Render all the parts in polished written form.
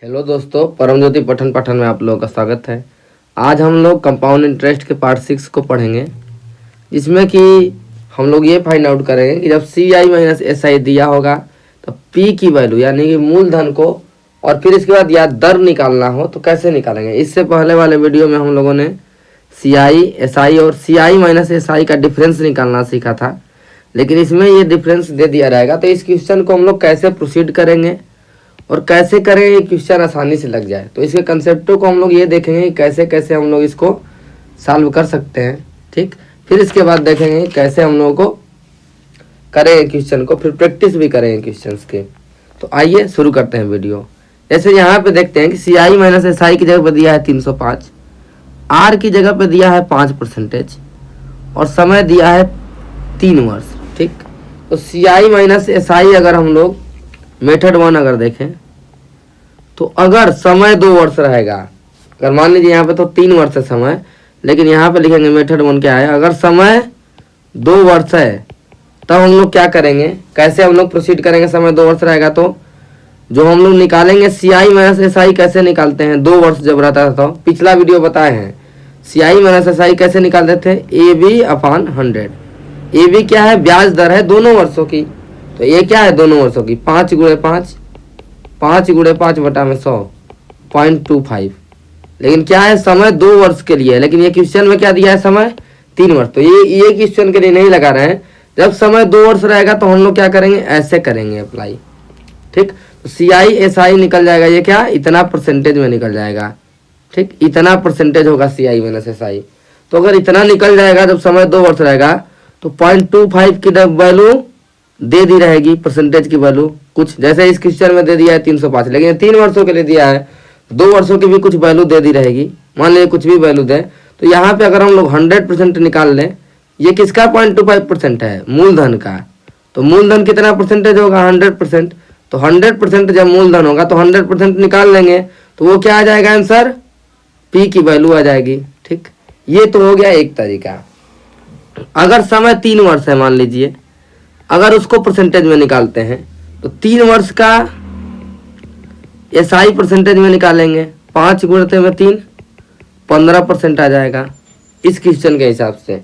Hello दोस्तों, परम ज्योति पठन पाठन में आप लोगों का स्वागत है। आज हम लोग कंपाउंड इंटरेस्ट के पार्ट 6 को पढ़ेंगे, जिसमें कि हम लोग ये फाइंड आउट करेंगे कि जब सी आई माइनस एस आई दिया होगा तो पी की वैल्यू यानी कि मूलधन को और फिर इसके बाद या दर निकालना हो तो कैसे निकालेंगे। इससे पहले वाले वीडियो में हम लोगों ने सी आई एस आई और सी आई माइनस एस आई का डिफरेंस निकालना सीखा था, लेकिन इसमें ये डिफरेंस दे दिया रहेगा। तो इस क्वेश्चन को हम लोग कैसे प्रोसीड करेंगे और कैसे करें ये क्वेश्चन आसानी से लग जाए, तो इसके कंसेप्टों को हम लोग ये देखेंगे कि कैसे कैसे हम लोग इसको सॉल्व कर सकते हैं। ठीक, फिर इसके बाद देखेंगे कैसे हम लोगों को करें क्वेश्चन को, फिर प्रैक्टिस भी करेंगे क्वेश्चंस के। तो आइए शुरू करते हैं वीडियो। जैसे यहाँ पे देखते हैं कि सी आई माइनस एस आई की जगह पर दिया है 305, आर की जगह पे दिया है 5% और समय दिया है 3 वर्ष। ठीक, तो सी आई माइनस एस आई अगर हम लोग मेथड 1 अगर देखें तो अगर समय 2 वर्ष रहेगा, अगर मान लीजिए यहाँ पे तो 3 वर्ष है समय, लेकिन यहाँ पे लिखेंगे मेथड 1 क्या है, अगर समय 2 वर्ष है तब हम लोग क्या करेंगे, कैसे हम लोग प्रोसीड करेंगे। समय 2 वर्ष रहेगा तो जो हम लोग निकालेंगे सी आई माइनस एस आई कैसे निकालते हैं, 2 वर्ष जब रहता था तो पिछला वीडियो बताए हैं सी आई माइनस एस आई कैसे निकालते थे, A B upon 100। A B क्या है, ब्याज दर है दोनों वर्षों की, तो ये क्या है दोनों वर्षों की 5 गुणे 5, 5 गुणे 5 बटा में 100 0.25। लेकिन क्या है समय 2 वर्ष के लिए है, लेकिन ये क्वेश्चन में क्या दिया है समय 3 वर्ष। तो ये क्वेश्चन के लिए नहीं लगा रहे हैं। जब समय 2 वर्ष रहेगा तो हम लोग क्या करेंगे, ऐसे करेंगे अप्लाई। ठीक, तो सी आई एस आई निकल जाएगा, ये क्या इतना परसेंटेज में निकल जाएगा। ठीक, इतना परसेंटेज होगा सी आई माइनस एस आई। तो अगर इतना निकल जाएगा जब समय 2 वर्ष रहेगा तो 0.25 की वैल्यू दे दी रहेगी, परसेंटेज की वैल्यू कुछ जैसे इस क्वेश्चन में दे दिया है 305, लेकिन 3 वर्षों के लिए दिया है, 2 वर्षों की भी कुछ वैल्यू दे दी रहेगी। मान लीजिए कुछ भी वैल्यू दे, तो यहाँ पे अगर हम लोग 100% निकाल लें, ये किसका 0.25% है, मूलधन का। तो मूलधन कितना परसेंटेज होगा, 100%। तो 100% जब मूलधन होगा तो 100% निकाल लेंगे, तो वो क्या आ जाएगा आंसर, पी की वैल्यू आ जाएगी। ठीक, ये तो हो गया एक तरीका। अगर समय 3 वर्ष है मान लीजिए, अगर उसको परसेंटेज में निकालते हैं तो 3 वर्ष का एस आई परसेंटेज में निकालेंगे, 5 गुणते में 3 15% आ जाएगा इस क्वेश्चन के हिसाब से।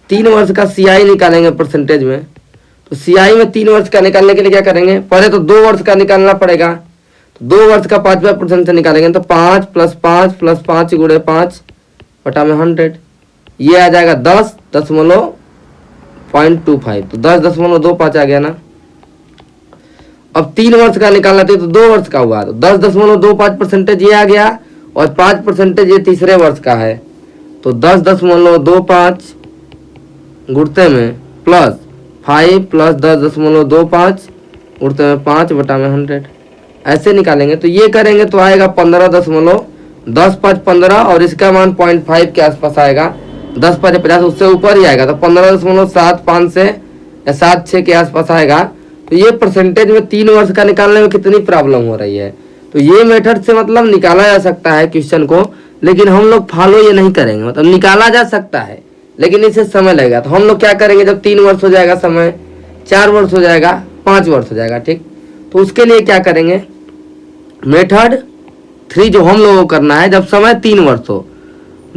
3 वर्ष का सी आई निकालेंगे परसेंटेज में, तो सी आई में 3 वर्ष का निकालने के लिए क्या करेंगे, पहले तो 2 वर्ष का निकालना पड़ेगा। तो 2 वर्ष का 5% से निकालेंगे तो 5 + 5 + 5 गुणे 5 बटा में 100, ये आ जाएगा 10.25। तो 10.25 आ गया ना। अब 3 वर्ष का निकालना था तो 2 वर्ष का हुआ, तो 10.25% ये आ गया और 5% ये तीसरे वर्ष का है, तो 10.25 गुणते में +5 + 10.25 गुणते में 5 बटा में 100, ऐसे निकालेंगे। तो ये करेंगे तो आएगा 15.10 5 15 और इसका मान 0.5 के आसपास आएगा, 10 5 50 उससे ऊपर ही आएगा, तो 15.75 से या 7 6 के आसपास आएगा। तो ये परसेंटेज में 3 वर्ष का निकालने में कितनी प्रॉब्लम हो रही है। तो ये मेथड से मतलब निकाला जा सकता है क्वेश्चन को, लेकिन हम लोग फॉलो ये नहीं करेंगे। मतलब निकाला जा सकता है लेकिन इसे समय लगेगा। तो हम लोग क्या करेंगे, जब 3 वर्ष हो जाएगा समय, 4 वर्ष हो जाएगा, 5 वर्ष हो जाएगा। ठीक, तो उसके लिए क्या करेंगे, मेथड 3 जो हम लोगों को करना है, जब समय 3 वर्ष हो,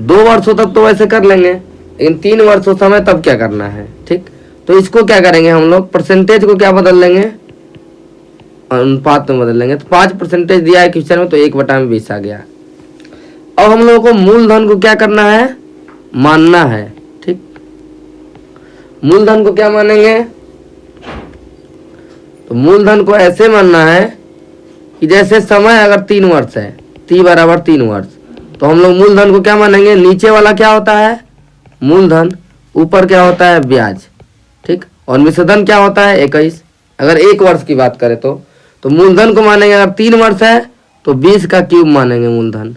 2 वर्षों तक तो वैसे कर लेंगे, लेकिन 3 वर्षों समय तब क्या करना है। ठीक, तो इसको क्या करेंगे हम लोग, परसेंटेज को क्या बदल लेंगे, अनुपात में बदल लेंगे। तो 5% दिया है क्वेश्चन में, तो 1/20 आ गया। अब हम लोगों को मूलधन को क्या करना है, मानना है। ठीक, मूलधन को क्या मानेंगे, तो मूलधन को ऐसे मानना है कि जैसे समय अगर 3 वर्ष है, t = 3 वर्ष, तो हम लोग मूलधन को क्या मानेंगे, नीचे वाला क्या होता है मूलधन, ऊपर क्या होता है ब्याज। ठीक, और मिश्रधन क्या होता है 21। अगर 1 वर्ष की बात करें तो मूलधन को मानेंगे, अगर 3 वर्ष है तो 20 का क्यूब मानेंगे मूलधन।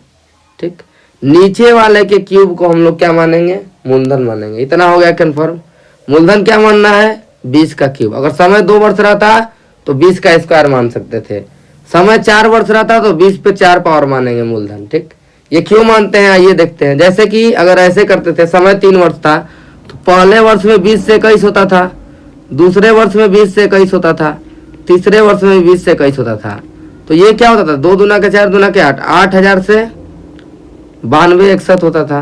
ठीक, नीचे वाले के क्यूब को हम लोग क्या मानेंगे, मूलधन मानेंगे। इतना हो गया कन्फर्म। मूलधन क्या मानना है, 20 का क्यूब। अगर समय 2 वर्ष रहता तो 20 का स्क्वायर मान सकते थे, समय 4 वर्ष रहता तो 20 पे 4 पावर मानेंगे मूलधन। ठीक, ये क्यों मानते हैं आइए देखते हैं। जैसे कि अगर ऐसे करते थे, समय 3 वर्ष था तो पहले वर्ष में 20 से 21 होता था, दूसरे वर्ष में 20 से 21 होता था, तीसरे वर्ष में 20 से 21 होता था। तो ये क्या होता था, 2 दूना के 4 दूना के 8, 8,000 से 9261 होता था।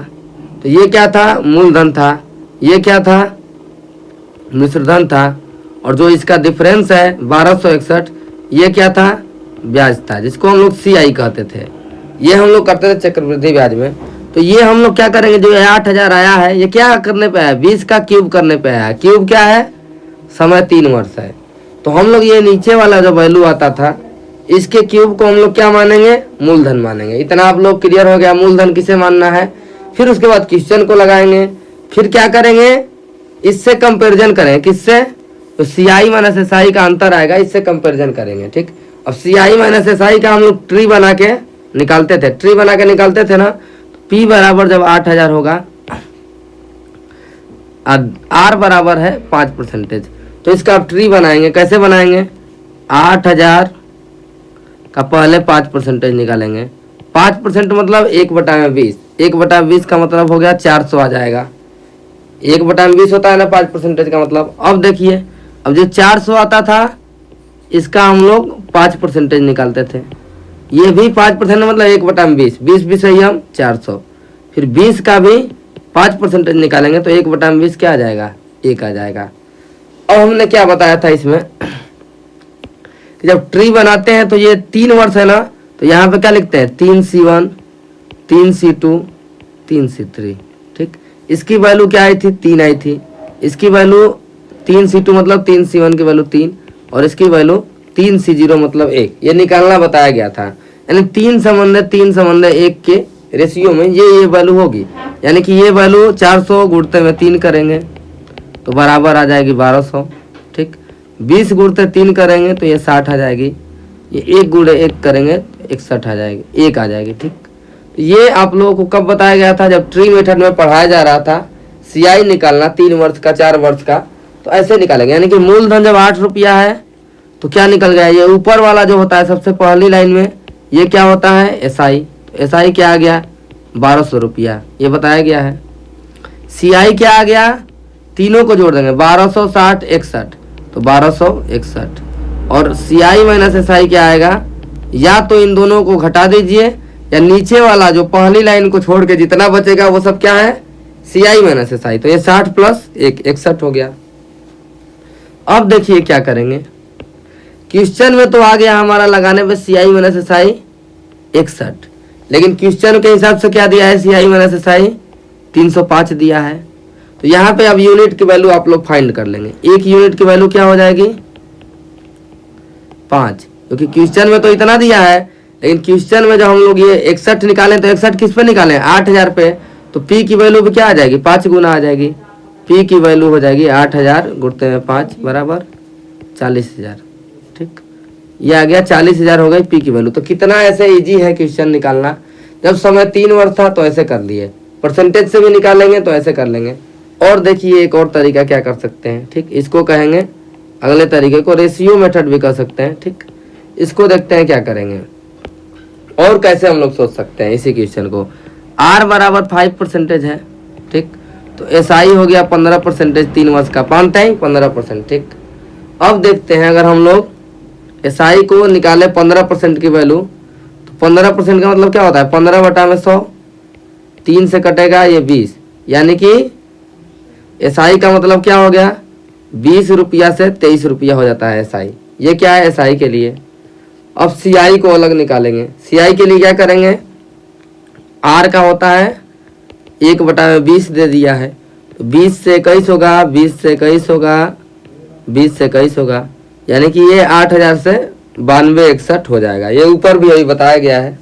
तो ये क्या था, मूलधन था, ये क्या था, मिश्रधन था, और जो इसका डिफरेंस है 1261, ये क्या था, ब्याज था, जिसको हम लोग CI कहते थे। ये हम लोग करते थे चक्रवृद्धि ब्याज में। तो ये हम लोग क्या करेंगे, जो 8,000 आया है, ये क्या करने पे आया, 20 का क्यूब करने पे आया। क्यूब क्या है, समय 3 वर्ष है। तो हम लोग ये नीचे वाला जो वैल्यू आता था, इसके क्यूब को हम लोग क्या मानेंगे, मूलधन मानेंगे। इतना आप लोग क्लियर हो गया, मूलधन किसे मानना है। फिर उसके बाद क्वेश्चन को लगाएंगे, फिर क्या करेंगे, इससे कंपेरिजन करेंगे, किससे, तो CI माइनस SI का अंतर आएगा, इससे कंपेरिजन करेंगे। ठीक, अब CI माइनस SI का हम लोग ट्री बना के निकालते थे, ट्री बना के निकालते थे ना। P बराबर जब 8,000 होगा, R बराबर है 5%, तो इसका आप ट्री बनाएंगे। कैसे बनाएंगे, 8,000 का पहले 5% निकालेंगे। 5% मतलब 1/20, 1/20 का मतलब हो गया 400 आ जाएगा। 1/20 होता है ना 5% का मतलब। अब देखिए, अब जो 400 आता था, इसका हम लोग 5% निकालते थे। ये भी 5% मतलब 1/20, 20 है हम 400। फिर 20 का भी 5% निकालेंगे तो 1/20 क्या आ जाएगा, 1 आ जाएगा। अब हमने क्या बताया था इसमें कि जब ट्री बनाते हैं तो ये 3 वर्ष है ना, तो यहाँ पे क्या लिखते हैं, 3C1, 3C2, 3C3। ठीक, इसकी वैल्यू क्या आई थी, 3 आई थी। इसकी वैल्यू 3C2 मतलब 3C1 की वैल्यू 3, और इसकी वैल्यू 3C0 मतलब 1। ये निकालना बताया गया था। यानी 3 संबंध 1 के रेशियो में ये वैल्यू होगी। यानी कि ये वैल्यू 400 गुणते में 3 करेंगे तो बराबर आ जाएगी 1200। ठीक, 20 गुणते 3 करेंगे तो ये 60 आ जाएगी। ये 1 गुणे 1 करेंगे तो 61 आ जाएगी, 1 आ जाएगी। ठीक, ये आप लोगों को कब बताया गया था, जब ट्री मेथड में पढ़ाया जा रहा था। CI निकालना 3 वर्ष का, 4 वर्ष का, तो ऐसे निकालेंगे। यानी कि मूलधन जब 8 रुपया है तो क्या निकल गया, ये ऊपर वाला जो होता है सबसे पहली लाइन में, ये क्या होता है, SI। तो SI क्या आ गया, 1200 रुपया, ये बताया गया है। CI क्या आ गया, तीनों को जोड़ देंगे, 1200, 60, 61, तो 1261। और CI माइनस SI क्या आएगा, या तो इन दोनों को घटा दीजिए, या नीचे वाला जो पहली लाइन को छोड़ के जितना बचेगा वो सब क्या है, CI माइनस SI। तो ये 60 प्लस 1, 61 हो गया। अब देखिए क्या करेंगे, क्वेश्चन में तो आ गया हमारा लगाने पे CI माइनस SI 61, लेकिन क्वेश्चन के हिसाब से क्या दिया है, CI माइनस SI 305 दिया है। तो यहाँ पे अब यूनिट की वैल्यू आप लोग फाइंड कर लेंगे। एक यूनिट की वैल्यू क्या हो जाएगी, 5, क्योंकि क्वेश्चन में तो इतना दिया है, लेकिन क्वेश्चन में जब हम लोग ये 61 निकालें तो 61 किस पे निकालें, 8,000 पे। तो P की वैल्यू भी क्या आ जाएगी, 5 गुना आ जाएगी। P की वैल्यू हो जाएगी 8,000 गुणते में 5 बराबर 40,000। ठीक, ये आ गया 40,000 हो गई P की वैल्यू। तो कितना ऐसे इजी है क्वेश्चन निकालना। जब समय 3 वर्ष था तो ऐसे कर लिए, परसेंटेज से भी निकालेंगे तो ऐसे कर लेंगे। और देखिए एक और तरीका क्या कर सकते हैं। ठीक, इसको कहेंगे, अगले तरीके को रेशियो मेथड भी कर सकते हैं। ठीक, इसको देखते हैं क्या करेंगे और कैसे हम लोग सोच सकते हैं इसी क्वेश्चन को। R बराबर 5% है। ठीक, तो SI हो गया 15%, 3 वर्ष का 15%। ठीक, अब देखते हैं अगर हम लोग SI को निकाले 15% की वैल्यू, तो 15% का मतलब क्या होता है, 15/100, 3 से कटेगा ये 20, यानी कि SI का मतलब क्या हो गया, 20 रुपया से 23 रुपया हो जाता है SI। ये क्या है SI के लिए। अब CI को अलग निकालेंगे। CI के लिए क्या करेंगे, R का होता है 1/20 दे दिया है, तो 20 से 21 होगा, 20 से 21 होगा, 20 से 21 होगा, यानी कि ये 8,000 से 9261 हो जाएगा। ये ऊपर भी अभी बताया गया है।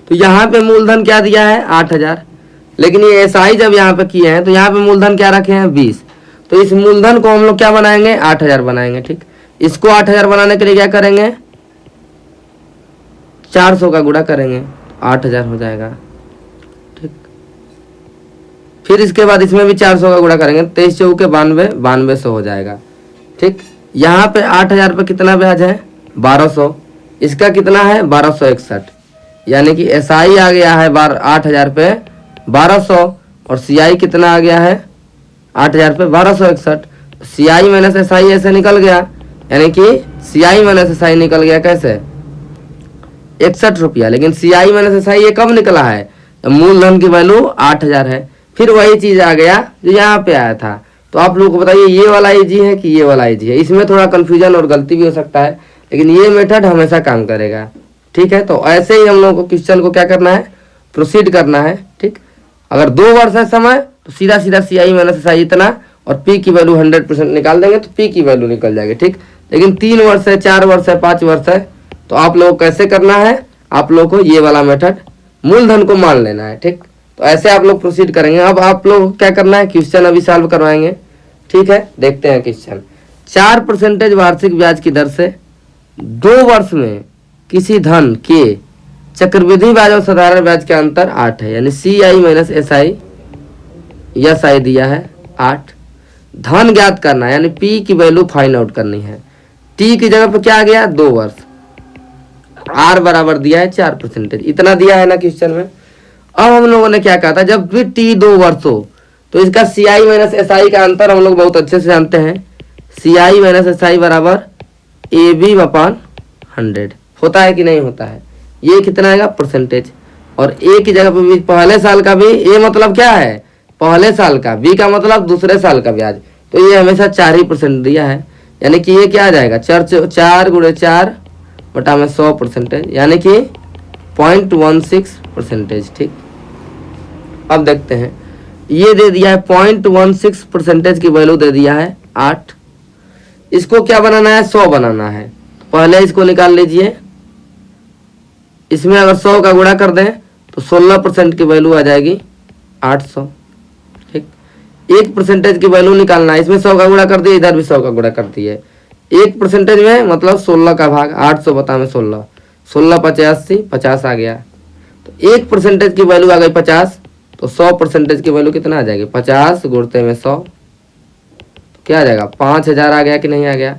तो यहाँ पे मूलधन क्या दिया है, 8,000, लेकिन ये SI जब यहाँ पे किए हैं तो यहाँ पे मूलधन क्या रखे हैं, 20। तो इस मूलधन को हम लोग क्या बनाएंगे, 8,000 बनाएंगे। ठीक, इसको 8,000 बनाने के लिए क्या करेंगे, 400 का गुणा करेंगे, 8,000 हो जाएगा। ठीक, फिर इसके बाद इसमें भी 400 का गुणा करेंगे, 23 चौके 92, 9200 हो जाएगा। ठीक, यहाँ पे 8,000 पे कितना ब्याज है, 1200। इसका कितना है, 1261, यानी कि SI आ गया है 8,000 पे 1200, और CI कितना आ गया है, 8,000 पे 1261। CI माइनस SI ऐसे निकल गया, यानी कि CI माइनस SI निकल गया कैसे, 61 रुपया, लेकिन CI माइनस SI ये कब निकला है, मूलधन की वैल्यू 8000 है। फिर वही चीज आ गया जो यहाँ पे आया था। तो आप लोग को बताइए ये वाला इजी है कि ये वाला इजी है, इसमें थोड़ा कंफ्यूजन और गलती भी हो सकता है, लेकिन ये मेथड हमेशा काम करेगा। ठीक है, तो ऐसे ही हम लोगों को क्वेश्चन को क्या करना है, प्रोसीड करना है। ठीक, अगर 2 वर्ष है समय तो सीधा सीधा CI माइनस SI इतना और P की वैल्यू 100% निकाल देंगे तो P की वैल्यू निकल जाएगी। ठीक, लेकिन 3 वर्ष है, 4 वर्ष है, 5 वर्ष है, तो आप लोग को कैसे करना है, आप लोग को ये वाला मेथड मूलधन को मान लेना है। ठीक, तो ऐसे आप लोग प्रोसीड करेंगे। अब आप लोग क्या करना है, क्वेश्चन अभी सॉल्व करवाएंगे। ठीक है, देखते हैं क्वेश्चन। 4% वार्षिक ब्याज की दर से 2 वर्ष में किसी धन के चक्रवृद्धि ब्याज और साधारण ब्याज के अंतर 8 है, यानी CI माइनस SI, SI दिया है 8। धन ज्ञात करना है, यानी P की वैल्यू फाइंड आउट करनी है। T की जगह पर क्या आ गया, 2 वर्ष। R बराबर दिया है 4%, इतना दिया है ना क्वेश्चन में। अब हम लोगों ने क्या कहा था, जब भी T 2 वर्ष हो तो इसका CI माइनस SI का अंतर हम लोग बहुत अच्छे से जानते हैं। CI माइनस SI बराबर AB/100 होता है कि नहीं होता है। ये कितना आएगा, परसेंटेज। और A की जगह पर भी पहले साल का भी, A मतलब क्या है, पहले साल का, B का मतलब दूसरे साल का ब्याज, तो ये हमेशा 4% दिया है, यानी कि ये क्या आ जाएगा, 4 गुणे 4 बटा में 100%, यानी कि 0.16%। ठीक, अब देखते हैं, ये दे दिया है 0.16% की वैल्यू दे दिया है 8। इसको क्या बनाना है, 100 बनाना है। पहले इसको निकाल लीजिए, इसमें अगर 100 का गुणा कर दें तो 16% की वैल्यू आ जाएगी 800। ठीक, 1% की वैल्यू निकालना है, इसमें 100 का गुणा कर दिए, इधर भी 100 का गुणा कर दिए। 1% में मतलब 16 का भाग, 800 बता में 16, 16 85, 50 आ गया। तो 1% की वैल्यू आ गई 50, तो 100% की वैल्यू कितना आ जाएगी, 50 गुणते में 100, क्या आ जाएगा, 5000 आ गया कि नहीं आ गया,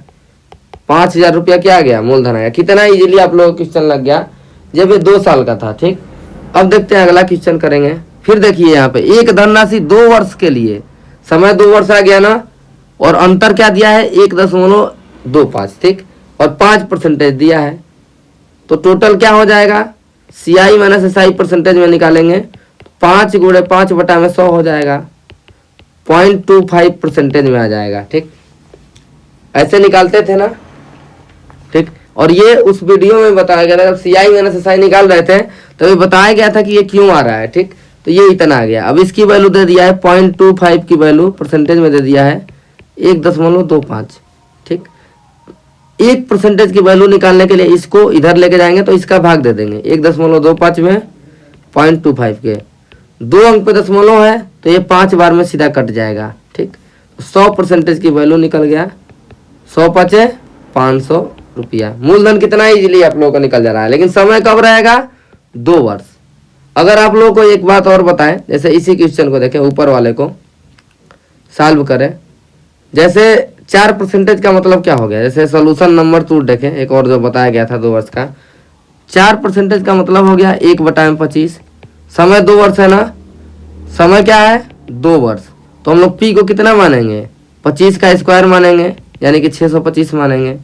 5000 रुपया क्या आ गया, मूलधन आ गया। कितना इजीली आप लोगों को क्वेश्चन लग गया, जब ये 2 साल का था। ठीक, अब देखते हैं अगला क्वेश्चन करेंगे। फिर देखिए यहाँ पे एक धनराशि 2 वर्ष के लिए, समय 2 वर्ष आ गया ना, और अंतर क्या दिया है, 1.25। ठीक, और 5% दिया है, तो टोटल क्या हो जाएगा, CI माइनस SI परसेंटेज में निकालेंगे, 5 गुणे 5 बटा में 100 हो जाएगा, 0.25% में आ जाएगा। ठीक, ऐसे निकालते थे ना। ठीक, और ये उस वीडियो में बताया गया था, जब CI माइनस SI निकाल रहे थे तो ये बताया गया था कि ये क्यों आ रहा है। ठीक, तो ये इतना आ गया। अब इसकी वैल्यू दे दिया है 0.25 की वैल्यू परसेंटेज में दे दिया है 1.25। ठीक, 1% की वैल्यू निकालने के लिए इसको इधर लेके जाएंगे तो इसका भाग दे देंगे 1.25 में 0.25 के 2 अंक पे दशमलव है, तो ये 5 बार में सीधा कट जाएगा। ठीक, 100% की वैल्यू निकल गया, 100 पचे 500 रुपया। मूलधन कितना इजीली आप लोगों का निकल जा रहा है, लेकिन समय कब रहेगा, 2 वर्ष। अगर आप लोगों को एक बात और बताएं, जैसे इसी क्वेश्चन को देखें, ऊपर वाले को सॉल्व करें, जैसे 4% का मतलब क्या हो गया, जैसे सोल्यूशन नंबर 2 देखें, एक और जो बताया गया था 2 वर्ष का, 4% का मतलब हो गया 1/25। समय 2 वर्ष है ना, समय क्या है 2 वर्ष, तो हम लोग P को कितना मानेंगे, 25 का स्क्वायर मानेंगे, यानी कि 625 मानेंगे।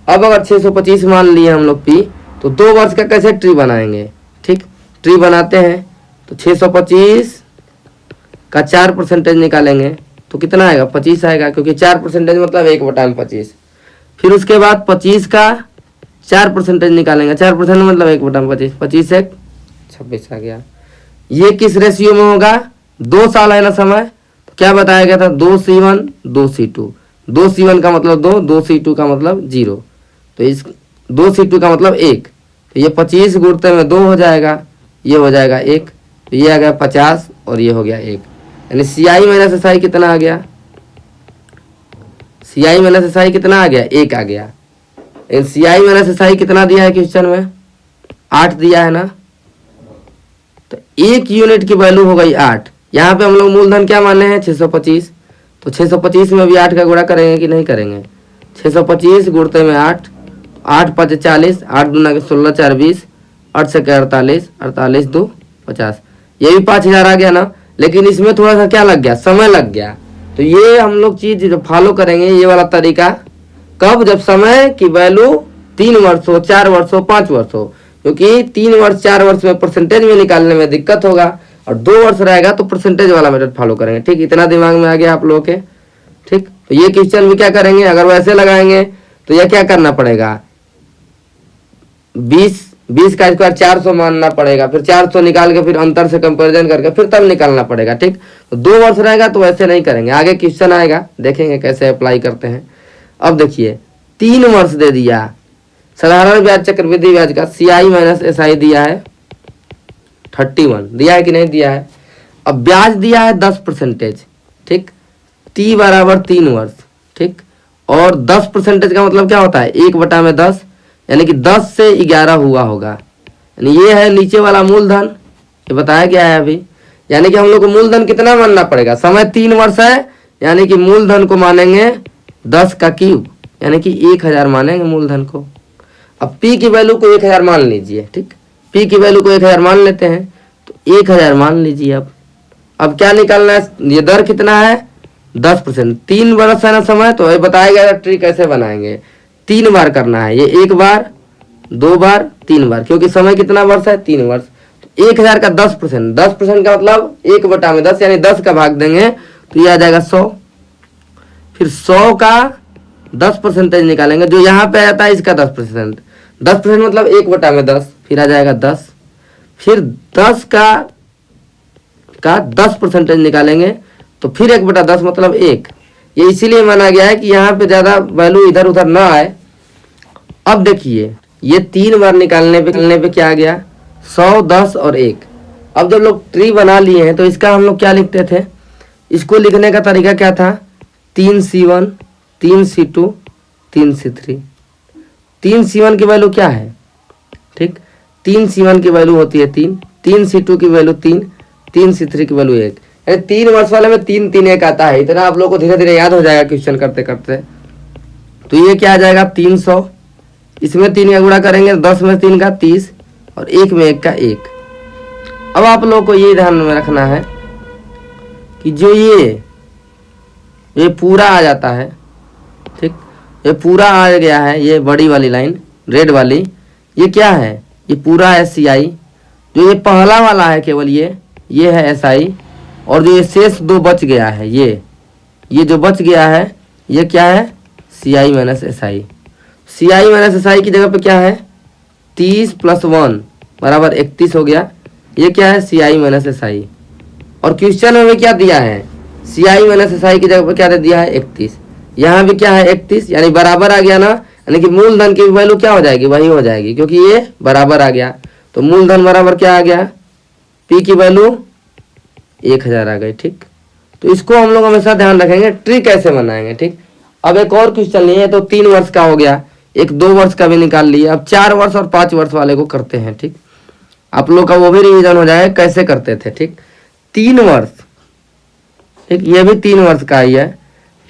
अब अगर 625 मान लिए हम लोग P, तो 2 वर्ष का कैसे ट्री बनाएंगे। ठीक, ट्री बनाते हैं तो 625 का 4% निकालेंगे तो कितना आएगा, 25 आएगा, क्योंकि 4% मतलब 1/25। फिर उसके बाद 25 का 4% निकालेंगे, 4% मतलब 1/25, 25 एक 26 आ गया। ये किस रेशियो में होगा, 2 साल है ना समय, तो क्या बताया गया था, 2C1 2C2, 2C1 का मतलब 2, 2C2 का मतलब 0, तो इस 2C2 का मतलब 1, तो ये 25 गुणते में 2 हो जाएगा, ये हो जाएगा 1, तो ये आ गया 50 और ये हो गया 1, यानी CI माइनस SI कितना आ गया, CI माइनस SI कितना आ गया, 1 आ गया। CI माइनस SI कितना दिया है क्वेश्चन में, 8 दिया है ना, तो 1 यूनिट की वैल्यू हो गई 8। यहाँ पे हम लोग मूलधन क्या माने हैं, 625, तो 625 में भी 8 का गुणा करेंगे कि नहीं करेंगे, 625 गुणते में 8, 8 5 40, 8 दूना के 16 4 20, 8 से 48, 48 2 50, ये भी 5000 आ गया ना। लेकिन इसमें थोड़ा सा क्या लग गया, समय लग गया, तो ये हम लोग चीज जो फॉलो करेंगे, ये वाला तरीका, कब, जब समय की वैल्यू 3 वर्ष हो, 4 वर्ष हो, 5 वर्ष हो, क्योंकि 3 वर्ष 4 वर्ष में परसेंटेज में निकालने में दिक्कत होगा, और 2 वर्ष रहेगा तो परसेंटेज वाला मेथड फॉलो करेंगे। ठीक, इतना दिमाग में आ गया आप लोगों के। ठीक, तो ये क्वेश्चन भी क्या करेंगे, अगर वैसे लगाएंगे तो यह क्या करना पड़ेगा, 20 का स्क्वायर 400 मानना पड़ेगा, फिर 400 निकाल के फिर अंतर से कंपैरिजन करके फिर तब निकालना पड़ेगा। ठीक, तो 2 वर्ष रहेगा तो वैसे नहीं करेंगे, आगे क्वेश्चन आएगा देखेंगे कैसे अप्लाई करते हैं। अब देखिए 3 वर्ष दे दिया, साधारण ब्याज चक्रवृद्धि ब्याज का CI माइनस SI दिया है 31, दिया है कि नहीं दिया है। अब ब्याज दिया है 10%। ठीक, T बराबर 3 वर्ष। ठीक, और 10% का मतलब क्या होता है, 1/10, यानी कि 10 से 11 हुआ होगा, यानी ये है नीचे वाला मूलधन, ये बताया गया है अभी। यानी कि हम लोग को मूलधन कितना मानना पड़ेगा, समय 3 वर्ष है, यानी कि मूलधन को मानेंगे 10 का क्यूब, यानी कि 1000 मानेंगे मूलधन को। अब P की वैल्यू को 1000 मान लीजिए। ठीक, P की वैल्यू को 1000 मान लेते हैं, तो 1000 मान लीजिए। अब क्या निकालना है, ये दर कितना है 10%, 3 वर्ष है ना समय, तो ये बताया गया ट्री कैसे बनाएंगे, 3 बार करना है, ये 1 बार 2 बार 3 बार, क्योंकि समय कितना वर्ष है 3 वर्ष। तो 1000 का 10%, 10% का मतलब 1/10, यानी 10 का भाग देंगे तो ये आ जाएगा 100। फिर 100 का 10% निकालेंगे, जो यहाँ पे आता है इसका 10%, 10% मतलब 1/10, फिर आ जाएगा 10। फिर 10 का 10% निकालेंगे तो फिर 1/10 मतलब 1। ये इसीलिए माना गया है कि यहाँ पे ज़्यादा वैल्यू इधर उधर ना आए। अब देखिए ये 3 बार निकालने पे क्या आ गया, 100, 10 और 1। अब जब लोग ट्री बना लिए हैं तो इसका हम लोग क्या लिखते थे, इसको लिखने का तरीका क्या था, 3C1 3C2 3C3। 3C1 की वैल्यू क्या है, ठीक, 3C1 की वैल्यू होती है 3, 3C2 की वैल्यू 3, 3C3 की वैल्यू 1। यानी 3 वर्ष वाले में 3 3 1 आता है, इतना आप लोग को धीरे धीरे याद हो जाएगा क्वेश्चन करते करते। तो ये क्या आ जाएगा 300, इसमें 3 का गुणा करेंगे, 10 में 3 का 30 और 1 में 1 का 1। अब आप लोगों को ये ध्यान में रखना है कि जो ये पूरा आ जाता है, ठीक, ये पूरा आ गया है, ये बड़ी वाली लाइन रेड वाली, ये क्या है, ये पूरा है CI। जो ये पहला वाला है केवल ये है SI, और जो ये शेष 2 बच गया है, ये जो बच गया है ये क्या है, CI minus SI। CI minus SI की जगह पे क्या है, 30 + 1 बराबर 31 हो गया। ये क्या है, CI माइनस SI। और क्वेश्चन में क्या दिया है, CI माइनस SI की जगह पे क्या दे दिया है 31। यहाँ भी क्या है 31, यानी बराबर आ गया ना, यानी कि मूलधन की वैल्यू क्या हो जाएगी, वही हो जाएगी, क्योंकि ये बराबर आ गया। तो मूलधन बराबर क्या आ गया, P की वैल्यू 1000 आ गई। ठीक, तो इसको हम लोग हमेशा ध्यान रखेंगे, ट्री कैसे बनाएंगे। ठीक, अब एक और क्वेश्चन लिए, तो 3 वर्ष का हो गया, एक 2 वर्ष का भी निकाल लिए। अब 4 वर्ष और 5 वर्ष वाले को करते हैं। ठीक, आप लोग का वो भी रिवीजन हो जाए कैसे करते थे। ठीक, 3 वर्ष, ठीक, ये भी 3 वर्ष का ही है।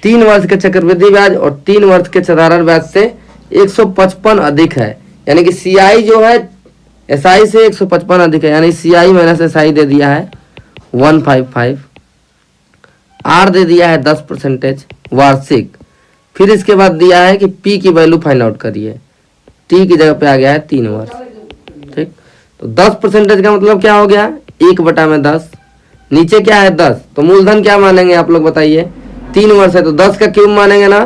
3 वर्ष के चक्रवृद्धि ब्याज और 3 वर्ष के साधारण ब्याज से 155 अधिक है, यानी कि CI जो है SI से 155 अधिक है, यानी CI माइनस SI दे दिया है 155, R दे दिया है 10% वार्षिक। फिर इसके बाद दिया है कि P की वैल्यू फाइंड आउट करिए, T की जगह पे आ गया है 3 वर्ष। ठीक, तो 10% का मतलब क्या हो गया, 1/10, नीचे क्या है 10, तो मूलधन क्या मानेंगे आप लोग बताइए, 3 वर्ष है तो 10 का क्यूब मानेंगे ना,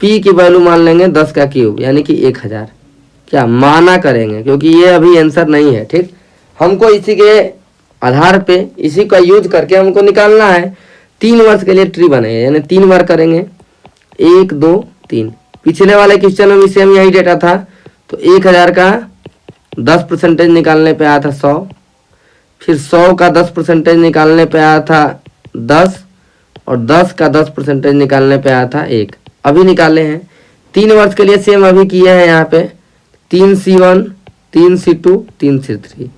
P की वैल्यू मान लेंगे 10 का क्यूब, यानी कि 1000 क्या माना करेंगे, क्योंकि ये अभी आंसर नहीं है। ठीक, हमको इसी के आधार पे इसी का यूज करके हमको निकालना है। 3 वर्ष के लिए ट्री बनेगा, यानी 3 बार करेंगे, 1 2 3। पिछले वाले क्वेश्चन में भी सेम यही डेटा था। तो 1000 का 10% निकालने पे आया था 100, फिर 100 का 10% निकालने पे आया था 10, और 10 का 10% निकालने पे आया था 1। अभी निकाले हैं 3 वर्ष के लिए, सेम अभी किए हैं यहाँ पे 3C1 3C2 3C3।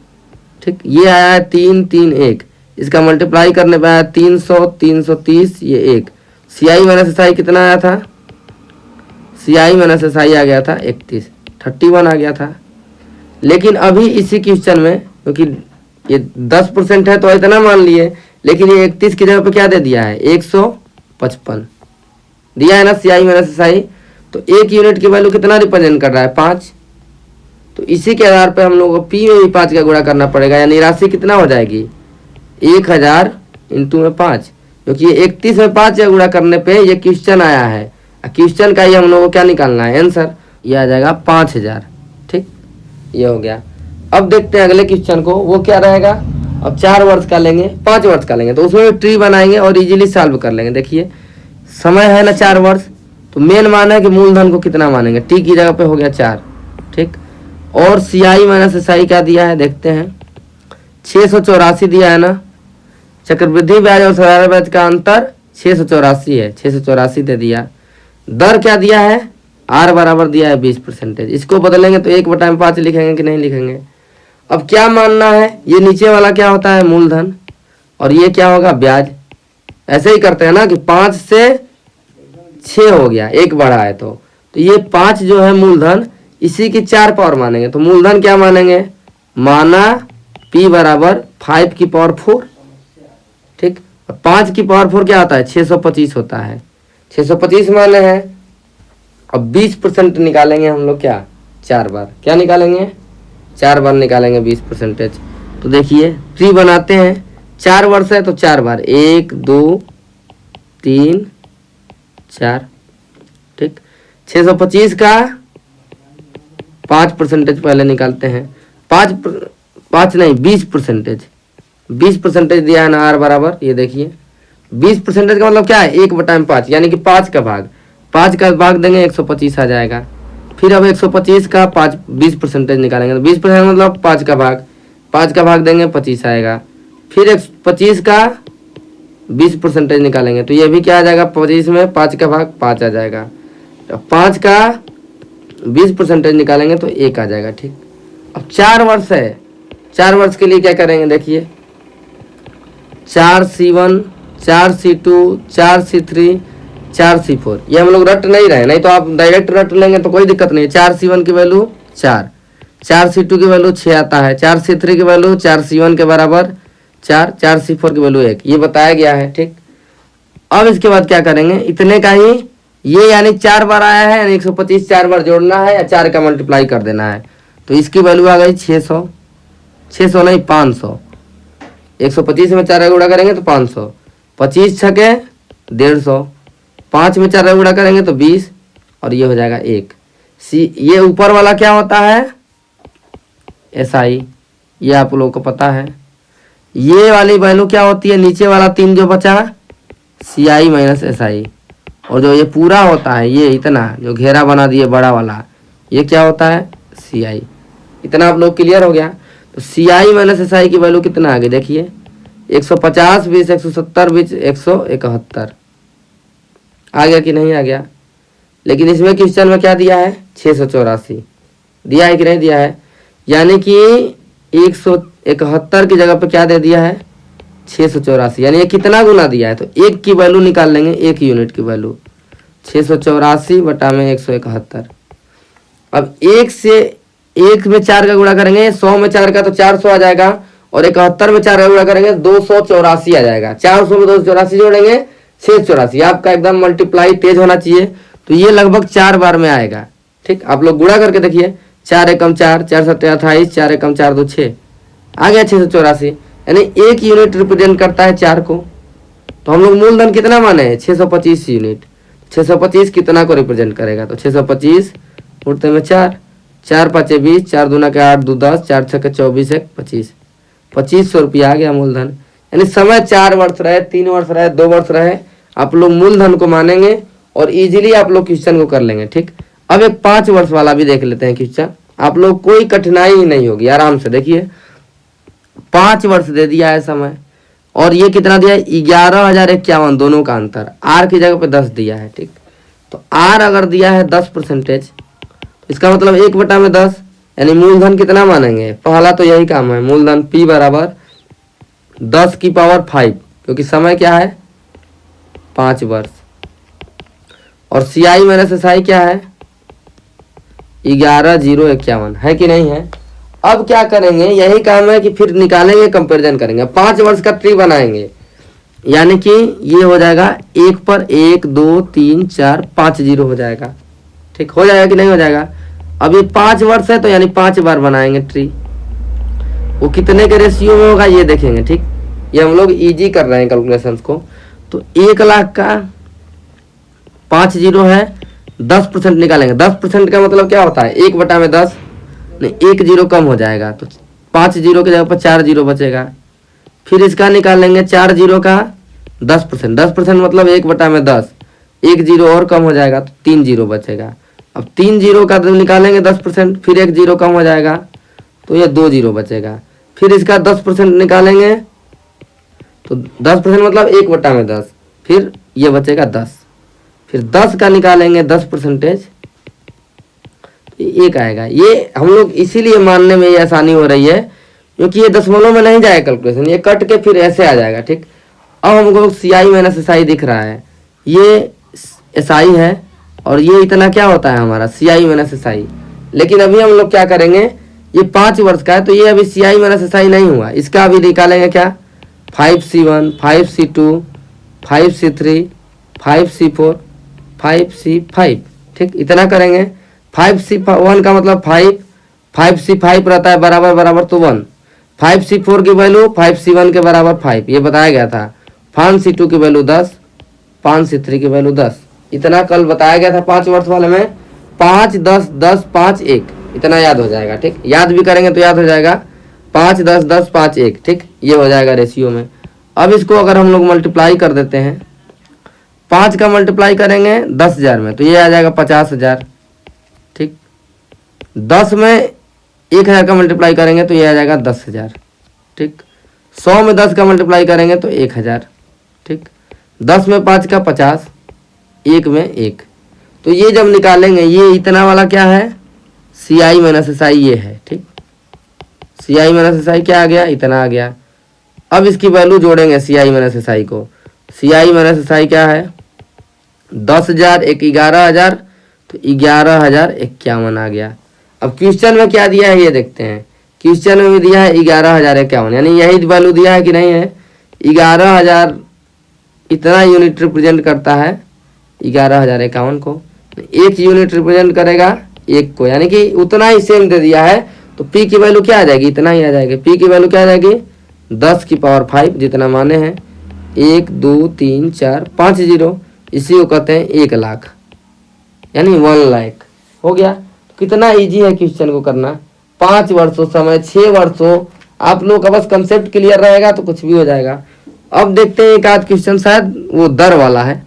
ठीक, ये आया है 3 3 1, इसका मल्टीप्लाई करने पे आया 300 330, ये 1। CI माइनस SI कितना आया था, CI माइनस SI आ गया था 31 आ गया था। लेकिन अभी इसी क्वेश्चन में क्योंकि ये 10% है तो इतना मान लिए, लेकिन ये 31 की जगह पे क्या दे दिया है 155 दिया है ना CI माइनस SI। तो 1 यूनिट की वैल्यू कितना रिप्रेजेंट कर रहा है 5, तो इसी के आधार पे हम लोग को पी में भी 5 का गुणा करना पड़ेगा, यानी राशि कितना हो जाएगी 1000 इंटू में 5, क्योंकि ये 31 में 5 का गुणा करने पे ये क्वेश्चन आया है। क्वेश्चन का ही हम लोग को क्या निकालना है आंसर, ये आ जाएगा 5000। ठीक, ये हो गया। अब देखते हैं अगले क्वेश्चन को, वो क्या रहेगा। अब 4 वर्ष का लेंगे, 5 वर्ष का लेंगे, तो उसमें भी ट्री बनाएंगे और इजीली सॉल्व कर लेंगे। देखिए समय है ना 4 वर्ष, तो मेन मान है कि मूलधन को कितना मानेंगे, टी की जगह पे हो गया 4। ठीक, और सी आई माइनस एस आई क्या दिया है देखते हैं, 684 दिया है ना। चक्रवृद्धि ब्याज और साधारण ब्याज का अंतर 684 है, 684 दे दिया। दर क्या दिया है, आर बराबर दिया है 20%। इसको बदलेंगे तो 1/5 लिखेंगे कि नहीं लिखेंगे। अब क्या मानना है, ये नीचे वाला क्या होता है मूलधन और ये क्या होगा ब्याज। ऐसे ही करते हैं ना कि 5 से 6 हो गया, 1 बढ़ा है तो ये 5 जो है मूलधन, इसी की 4 पावर मानेंगे। तो मूलधन क्या मानेंगे, माना P बराबर 5 की पावर 4। ठीक, 5 की पावर 4 क्या होता है 625 होता है, 625 माने हैं। अब 20% निकालेंगे हम लोग, क्या 4 बार, क्या निकालेंगे 4 बार निकालेंगे 20%। तो देखिए ट्री बनाते हैं, 4 वर्ष है तो 4 बार, 1 2 3 4। ठीक, 625 का 5% पहले निकालते हैं, 5 नहीं 20%, 20% दिया है ना आर बराबर, ये देखिए 20% का मतलब क्या है 1/5, यानी कि 5 का भाग, 5 का भाग देंगे 125 आ जाएगा। फिर अब 125 का 20% निकालेंगे, तो 20% मतलब 5 का भाग, 5 का भाग देंगे 25 आएगा। फिर 25 का 20% निकालेंगे, तो ये भी क्या आ जाएगा 25 में 5 का भाग 5 आ जाएगा। तो 5 का 20% निकालेंगे तो 1 आ जाएगा। ठीक, अब 4 वर्ष है, 4 वर्ष के लिए क्या करेंगे देखिए, 4C1 4C2 4C3 4C4, ये हम लोग रट नहीं रहे, नहीं तो आप डायरेक्ट रट लेंगे तो कोई दिक्कत नहीं है। 4C1 की वैल्यू 4, 4C2 की वैल्यू 6 आता है, 4C3 की वैल्यू 4C1 के बराबर 4, 4C4 की वैल्यू 1, ये बताया गया है। ठीक, अब इसके बाद क्या करेंगे, इतने का ही ये यानी 4 बार आया है, यानी 125 4 बार जोड़ना है या 4 का मल्टीप्लाई कर देना है, तो इसकी वैल्यू आ गई 600, 600 नहीं 500। 125 में 4 गुणा करेंगे तो 500, 25 छके 150, 5 में 4 गुणा करेंगे तो 20, और ये हो जाएगा 1। ये ऊपर वाला क्या होता है SI, ये आप लोगों को पता है। ये वाली वैल्यू क्या होती है, नीचे वाला 3 जो बचा CI माइनस SI, और जो ये पूरा होता है ये इतना जो घेरा बना दिए बड़ा वाला, ये क्या होता है CI। इतना आप लोग क्लियर हो गया। तो CI माइनस SI की वैल्यू कितना आ गई देखिए, 150 20 170 20 171 आ गया कि नहीं आ गया। लेकिन इसमें क्वेश्चन में क्या दिया है 684 दिया है कि नहीं दिया है, यानी कि 171 की जगह पे क्या दे दिया है 684, यानी ये कितना गुना दिया है, तो 1 की वैल्यू निकाल लेंगे, 1 यूनिट की वैल्यू 684 बटा में 171। अब 1 से 1 में 4 का गुणा करेंगे, 100 में 4 का तो 400 आ जाएगा, और 71 में 4 का गुणा करेंगे 284 आ जाएगा। 400 में 284 जोड़ेंगे 684, आपका एकदम मल्टीप्लाई तेज होना चाहिए, तो ये लगभग 4 बार में आएगा। ठीक, आप लोग गुणा करके देखिए, 4 एकम 4, 4 सत्ते 28, 4 एकम 4 2 6 आ गया 684, यानी 1 यूनिट रिप्रेजेंट करता है 4 को। तो हम लोग मूलधन कितना माने हैं 625 यूनिट, 625 कितना को रिप्रेजेंट करेगा, तो 625 उड़ते में 4, 4 5 20, 4 दूना के 8 2 10, 4 6 24 1 25, 2500 रुपया आ गया मूलधन। यानी समय 4 वर्ष रहे, 3 वर्ष रहे, 2 वर्ष रहे, आप लोग मूलधन को मानेंगे और इजीली आप लोग क्वेश्चन को कर लेंगे। ठीक, अब एक 5 वर्ष वाला भी देख लेते हैं क्वेश्चन, आप लोग कोई कठिनाई ही नहीं होगी, आराम से देखिए। 5 वर्ष दे दिया है समय, और ये कितना दिया है 11,051, दोनों का अंतर, आर की जगह पे 10 दिया है। ठीक, तो आर अगर दिया है 10%, इसका मतलब 1/10, यानी मूलधन कितना मानेंगे, पहला तो यही काम है, मूलधन P बराबर 10 की पावर 5, क्योंकि समय क्या है 5 वर्ष, और CI माइनस SI क्या है 11,051 है कि नहीं है। अब क्या करेंगे, यही काम है कि फिर निकालेंगे, कंपैरिजन करेंगे, 5 वर्ष का ट्री बनाएंगे, यानी कि ये हो जाएगा 1 पर 1 2 3 4 5 0 हो जाएगा। ठीक, हो जाएगा कि नहीं हो जाएगा। अब ये 5 वर्ष है तो यानी 5 बार बनाएंगे ट्री। वो कितने के रेशियो में होगा ये देखेंगे, ठीक। ये हम लोग इजी कर रहे हैं कैलकुलेशंस को। तो 1 लाख का 5 जीरो है, 10% निकालेंगे। 10% का मतलब क्या होता है, 1/10, नहीं 1 जीरो कम हो जाएगा तो 5 जीरो की जगह पर 4 जीरो बचेगा। फिर इसका निकालेंगे 4 जीरो का 10%, 10% मतलब 1/10, 1 जीरो और कम हो जाएगा तो 3 जीरो बचेगा। अब 3 जीरो का निकालेंगे 10%, फिर 1 जीरो कम हो जाएगा तो ये 2 जीरो बचेगा। फिर इसका 10% निकालेंगे तो 10% मतलब 1/10, फिर ये बचेगा 10। फिर 10 का निकालेंगे 10%, एक आएगा। ये हम लोग इसीलिए मानने में ये आसानी हो रही है क्योंकि ये दशमलव में नहीं जाएगा कैलकुलेशन, ये कट के फिर ऐसे आ जाएगा, ठीक। अब हमको CI माइनस SI दिख रहा है, ये SI है और ये इतना क्या होता है हमारा CI माइनस SI। लेकिन अभी हम लोग क्या करेंगे, ये 5 वर्ष का है तो ये अभी CI माइनस SI नहीं हुआ, इसका अभी निकालेंगे क्या, 5C1, 5C2, 5C3, 5C4, 5C5, ठीक। इतना करेंगे। 5C1 का मतलब 5, 5C5 रहता है बराबर बराबर तो 1, 5C4 की वैल्यू 5C1 के बराबर 5, ये बताया गया था। 5C2 की वैल्यू 10, 5C3 की वैल्यू 10, इतना कल बताया गया था 5 वर्ष वाले में। 5, 10, 10, 5, 1, इतना याद हो जाएगा, ठीक। याद भी करेंगे तो याद हो जाएगा, 5, 10, 10, 5, 1, ठीक। ये हो जाएगा रेशियो में। अब इसको अगर हम लोग मल्टीप्लाई कर देते हैं, 5 का मल्टीप्लाई करेंगे 10,000 में तो ये आ जाएगा 50,000, ठीक। 10 में 1,000 का मल्टीप्लाई करेंगे तो ये आ जाएगा 10,000, ठीक। 100 में 10 का मल्टीप्लाई करेंगे तो 1,000, ठीक। 10 में 5 का 50, 1 में 1, तो ये जब निकालेंगे ये इतना वाला क्या है, CI माइनस SI ये है, ठीक। CI माइनस SI क्या आ गया, इतना आ गया। अब इसकी वैल्यू जोड़ेंगे CI माइनस SI को। CI माइनस SI क्या है, 10,000 एक 11,000 तो 11,051 आ गया। अब क्वेश्चन में क्या दिया है ये देखते हैं। क्वेश्चन में भी दिया है 11,051, यानी यही वैल्यू दिया है कि नहीं है। 11,000 इतना यूनिट रिप्रेजेंट करता है 11,051 को, एक यूनिट रिप्रेजेंट करेगा 1 को, यानी कि उतना ही सेम दे दिया है। तो P की वैल्यू क्या आ जाएगी, इतना ही आ जाएगी। P की वैल्यू क्या आ जाएगी, 10 की पावर 5 जितना माने हैं, 1, 2, 3, 4, 5 जीरो, इसी को कहते हैं 1 लाख, यानी 1 लाख हो गया। कितना इजी है क्वेश्चन को करना, 5 वर्षों समय, 6 वर्षों, आप लोग का बस कंसेप्ट क्लियर रहेगा तो कुछ भी हो जाएगा। अब देखते हैं एक आध क्वेश्चन, शायद वो दर वाला है।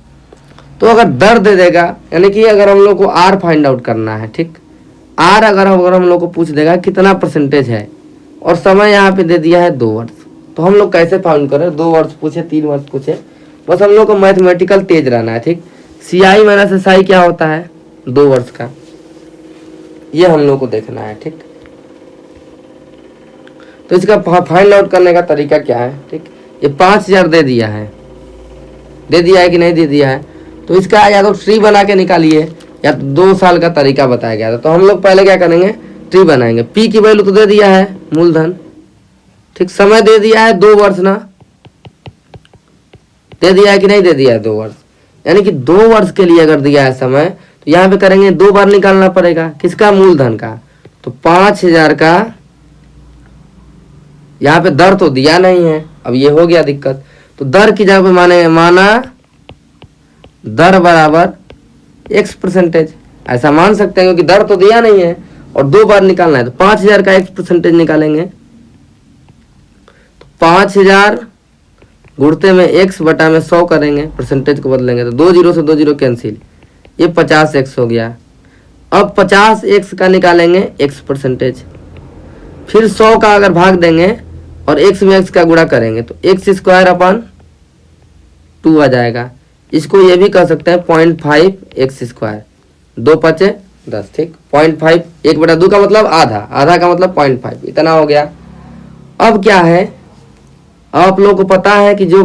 तो अगर दर दे देगा, यानी कि अगर हम लोग को R फाइंड आउट करना है, ठीक। R अगर हम लोग को पूछ देगा कितना परसेंटेज है और समय यहाँ पे दे दिया है 2 वर्ष, तो हम लोग कैसे फाउंड करें। 2 वर्ष पूछे, 3 वर्ष पूछे, बस हम लोग को मैथमेटिकल तेज रहना है, ठीक। CI माइनस SI क्या होता है, 2 वर्ष का, ये हम लोग को देखना है, ठीक। तो इसका फाइंड आउट करने का तरीका क्या है, ठीक। ये 5,000 दे दिया है कि नहीं दे दिया है, तो इसका या तो ट्री बना के निकालिए या तो 2 साल का तरीका बताया गया था। तो हम लोग पहले क्या करेंगे, ट्री बनाएंगे। P की वैल्यू तो दे दिया है मूलधन, ठीक। समय दे दिया है 2 वर्ष ना, दे दिया है कि नहीं दे दिया है, 2 वर्ष, यानी कि 2 वर्ष के लिए अगर दिया है समय तो यहाँ पे करेंगे 2 बार निकालना पड़ेगा, किसका, मूलधन का। तो 5,000 का, यहाँ पे दर तो दिया नहीं है, अब ये हो गया दिक्कत। तो दर की जगह पे माना दर बराबर X%, ऐसा मान सकते हैं क्योंकि दर तो दिया नहीं है और 2 बार निकालना है। तो 5,000 का X% निकालेंगे, तो 5,000 गुणते में X बटा में 100 करेंगे, परसेंटेज को बदलेंगे तो 2 जीरो से 2 जीरो कैंसिल, ये 50x हो गया। अब 50x का निकालेंगे X%, फिर 100 का अगर भाग देंगे और x में x का गुणा करेंगे तो x² आ जाएगा। इसको ये भी कह सकते हैं 0.5x², 2 5 10, ठीक। 0.5, 1/2 का मतलब आधा, आधा का मतलब 0.5, इतना हो गया। अब क्या है, आप लोगों को पता है कि जो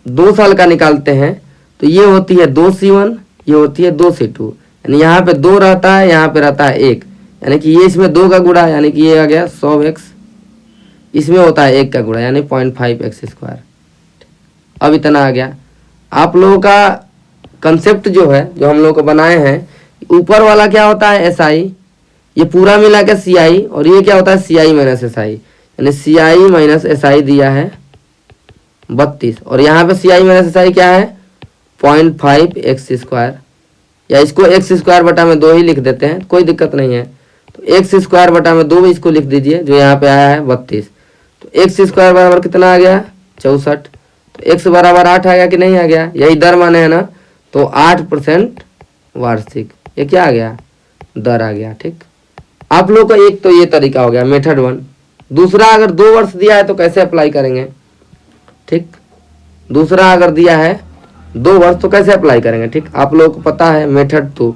2 साल का निकालते हैं तो ये होती है 2C1, ये होती है 2C2, यानी यहाँ पे 2 रहता है, यहाँ पे रहता है 1, यानी कि ये इसमें 2 का गुणा, यानी कि ये आ गया 100x, इसमें होता है 1 का गुणा, यानी 0.5x²। अब इतना आ गया। आप लोगों का कंसेप्ट जो है, जो हम लोग को बनाए हैं, ऊपर वाला क्या होता है SI, ये पूरा मिला के सी आई, और ये क्या होता है सी आई माइनस एस आई, यानी सी आई माइनस एस आई दिया है 32, और यहाँ पे सी आई माइनस एस आई क्या है 0.5 एक्स स्क्वायर, या इसको एक्स स्क्वायर बटा में 2 ही लिख देते हैं, कोई दिक्कत नहीं है। तो एक्स स्क्वायर बटा में 2 इसको लिख दीजिए, जो यहाँ पे आया है 32। तो एक्स स्क्वायर बराबर कितना आ गया 64, तो एक्स बराबर 8 आ गया कि नहीं आ गया, यही दर माने है ना, तो 8% वार्षिक, ये क्या आ गया दर आ गया। ठीक, आप लोग का एक तो ये तरीका हो गया मेथड 1। दूसरा, अगर 2 वर्ष दिया है तो कैसे अप्लाई करेंगे। ठीक, दूसरा अगर दिया है 2 वर्ष तो कैसे अप्लाई करेंगे। ठीक, आप लोगों को पता है मेथड 2,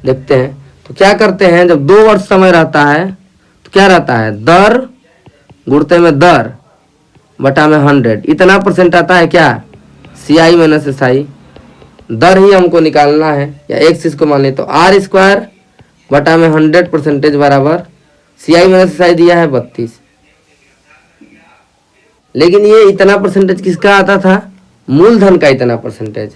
देखते हैं। तो क्या करते हैं, जब 2 वर्ष समय रहता है तो क्या रहता है दर गुणते में दर बटा में 100, इतना परसेंट आता है क्या सी आई माइनस एस आई, दर ही हमको निकालना है, या एक्स इसको मान लें, तो आर स्क्वायर बटा में 100% बराबर सी आई माइनस एस आई दिया है 32। लेकिन ये इतना परसेंटेज किसका आता था, मूलधन का इतना परसेंटेज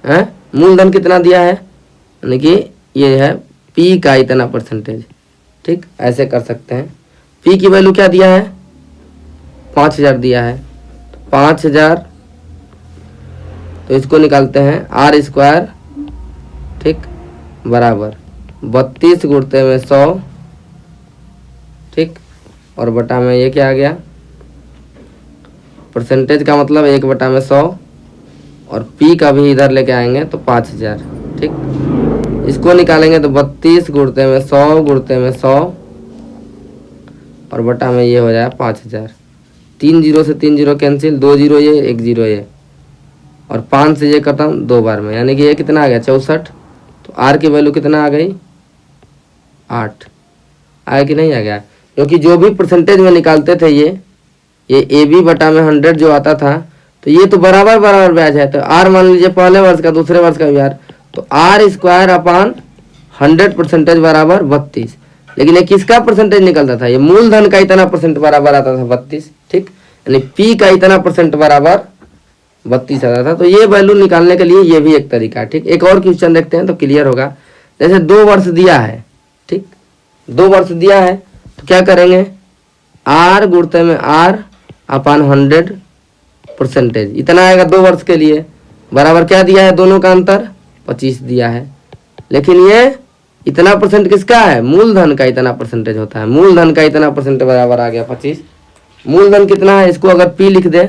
है। मूलधन कितना दिया है, यानी कि ये है पी का इतना परसेंटेज। ठीक, ऐसे कर सकते हैं। पी की वैल्यू क्या दिया है 5000 दिया है, 5000, तो इसको निकालते हैं आर स्क्वायर, ठीक, बराबर 32 गुणते में 100, ठीक, और बटा में ये क्या आ गया परसेंटेज का मतलब 1 बटा में 100, और पी का भी इधर लेके आएंगे तो 5000। ठीक, इसको निकालेंगे तो 32 गुणते में 100 गुणते में 100, और बटा में ये हो जाएगा 5000। 3 जीरो से 3 जीरो कैंसिल, 2 जीरो ये 1 जीरो ये, और 5 से ये खत्म 2 बार में, यानी कि ये कितना आ गया 64। तो आर की वैल्यू कितना आ गई 8, आया कि नहीं आ गया, क्योंकि जो भी परसेंटेज में निकालते थे ये ए बी बटा में 100 जो आता था, तो ये तो बराबर बराबर ब्याज है। तो आर मान लीजिए पहले वर्ष का दूसरे वर्ष का ब्याज, तो आर स्क्वायर अपान 100% बराबर 32। लेकिन ये किसका परसेंटेज निकलता था, ये मूलधन का इतना परसेंट बराबर आता था 32। ठीक, यानी पी का इतना परसेंट बराबर 32 आता था। तो ये वैल्यू निकालने के लिए ये भी एक तरीका है। ठीक, एक और क्वेश्चन देखते हैं तो क्लियर होगा। जैसे 2 वर्ष दिया है, ठीक, 2 वर्ष दिया है तो क्या करेंगे, आर गुणते में आर अपान 100%, इतना आएगा 2 वर्ष के लिए, बराबर क्या दिया है दोनों का अंतर 25 दिया है। लेकिन ये इतना परसेंट किसका है, मूलधन का इतना परसेंटेज होता है, मूलधन का इतना परसेंट बराबर आ गया 25। मूलधन कितना है, इसको अगर पी लिख दे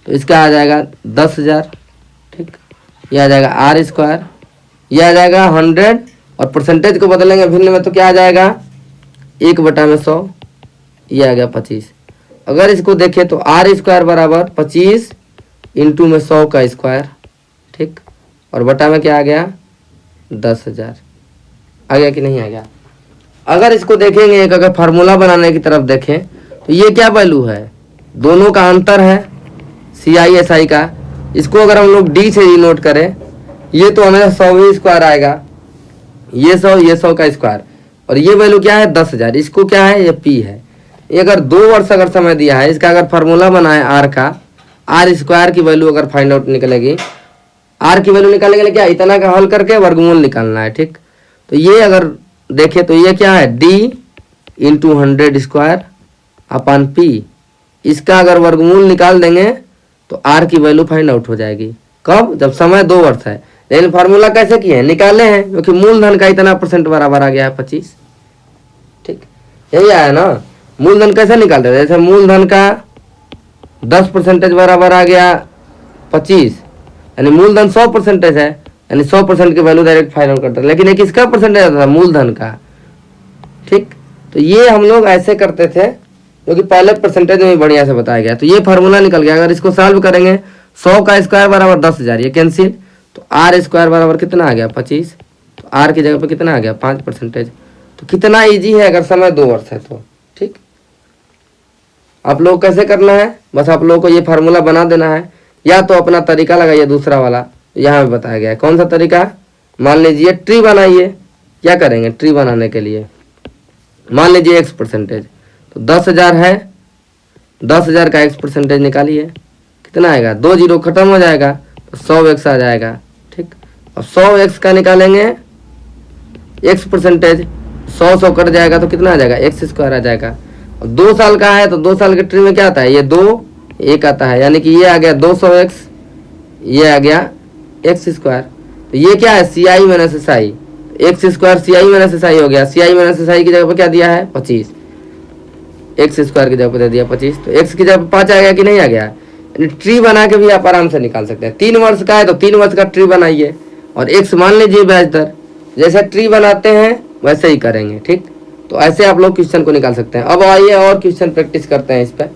तो इसका आ जाएगा 10,000। ठीक, ये आ जाएगा आर स्क्वायर, ये आ जाएगा 100, और परसेंटेज को बदलेंगे भिन्न में तो क्या आ जाएगा 1 बटा में 100, ये आ गया 25। अगर इसको देखें तो आर स्क्वायर बराबर 25 इंटू में 100 का स्क्वायर, ठीक, और बटा में क्या आ गया 10,000, आ गया कि नहीं आ गया। अगर इसको देखेंगे एक अगर फार्मूला बनाने की तरफ देखें तो ये क्या वैल्यू है, दोनों का अंतर है सी आई एस आई का। इसको अगर हम लोग डी से डिनोट करें, ये तो हमें 100 ही स्क्वायर आएगा, ये 100 का स्क्वायर, और ये वैल्यू क्या है 10,000, इसको क्या है ये पी है। ये अगर 2 वर्ष अगर समय दिया है, इसका अगर फार्मूला बनाए आर का, आर स्क्वायर की वैल्यू अगर फाइंड आउट निकलेगी, आर की वैल्यू निकालने के लिए क्या इतना का हल करके वर्गमूल निकालना है। ठीक, तो ये अगर देखे तो ये क्या है D into 100 square upon P, इसका अगर वर्गमूल निकाल देंगे तो आर की वैल्यू फाइंड आउट हो जाएगी। कब, जब समय 2 वर्ष है। लेकिन फार्मूला कैसे किए हैं, निकाले हैं, क्योंकि मूलधन का इतना परसेंट बराबर आ गया है 25। ठीक, यही आया ना। मूलधन कैसे निकालते थे, जैसे मूलधन का 10% बराबर आ गया 25, यानी मूलधन 100% है, यानी 100% की वैल्यू डायरेक्ट फाइंड आउट करते हैं। लेकिन एक किसका परसेंटेज आता था, मूलधन का। ठीक, तो ये हम लोग ऐसे करते थे, क्योंकि पहले परसेंटेज में बढ़िया से बताया गया। तो ये फार्मूला निकल गया। अगर इसको सॉल्व करेंगे 100 का स्क्वायर बराबर 10,000, ये कैंसिल, तो आर स्क्वायर बराबर कितना आ गया 25, तो आर की जगह पे कितना आ गया 5%। तो कितना इजी है अगर समय 2 वर्ष है तो। ठीक, आप लोग कैसे करना है, बस आप लोगों को ये फार्मूला बना देना है, या तो अपना तरीका लगाइए दूसरा वाला, यहाँ पे बताया गया है। कौन सा तरीका, मान लीजिए ट्री बनाइए। क्या करेंगे ट्री बनाने के लिए, मान लीजिए x%, तो 10,000 है, 10,000 का x% निकालिए, कितना आएगा 2 जीरो खत्म हो जाएगा, तो 100x आ जाएगा। ठीक, अब 100x का निकालेंगे x%, 100 कट जाएगा तो कितना आ जाएगा, एक्स स्क्वायर आ जाएगा। और 2 साल का है तो 2 साल के ट्री में क्या आता है, ये 2 1 आता है, यानी कि ये आ गया 200x, ये आ गया एक्स स्क्वायर। तो ये क्या है, C I minus S I, X square C I minus S I हो गया। सी आई माइनस एस आई की जगह पर क्या दिया है 25, एक्स स्क्वायर की जगह पर दे दिया 25, तो एक्स की जगह पर 5 आ गया कि नहीं आ गया। ट्री बना के भी आप आराम से निकाल सकते हैं। 3 वर्ष का है तो 3 वर्ष का ट्री बनाइए और एक्स मान लीजिए ब्याज दर, जैसे ट्री बनाते हैं वैसे ही करेंगे, ठीक। तो ऐसे आप लोग क्वेश्चन को निकाल सकते हैं। अब आइए और क्वेश्चन प्रैक्टिस करते हैं इस पर,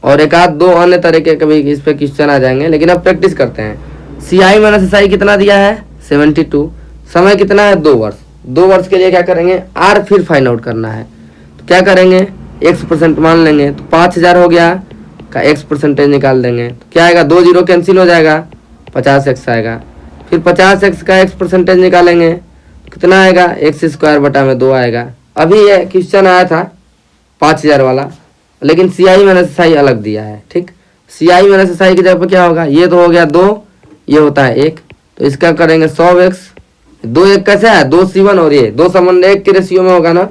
और एक आध दो अन्य तरीके के भी इस पे क्वेश्चन आ जाएंगे, लेकिन अब प्रैक्टिस करते हैं। सी आई माइनस एस आई कितना दिया है 72, समय कितना है 2 वर्ष। 2 वर्ष के लिए क्या करेंगे, आर फिर फाइंड आउट करना है। तो क्या करेंगे, x% मान लेंगे, तो 5000 हो गया का x परसेंटेज निकाल देंगे, तो क्या आएगा, 2 0 कैंसिल हो जाएगा, 50x आएगा। फिर 50x का x परसेंटेज निकालेंगे, कितना आएगा, एक्स स्क्वायर बटा में 2 आएगा। अभी ये क्वेश्चन आया था 5000 वाला, लेकिन सी आई माइनस एस आई अलग दिया है, ठीक। सी आई माइनस एस आई की जगह पर क्या होगा, ये तो हो गया 2, ये होता है 1, तो इसका करेंगे 100x, 2 1 कैसे है 2 C1 और ये 2 संबंध 1 के रेशियो में होगा ना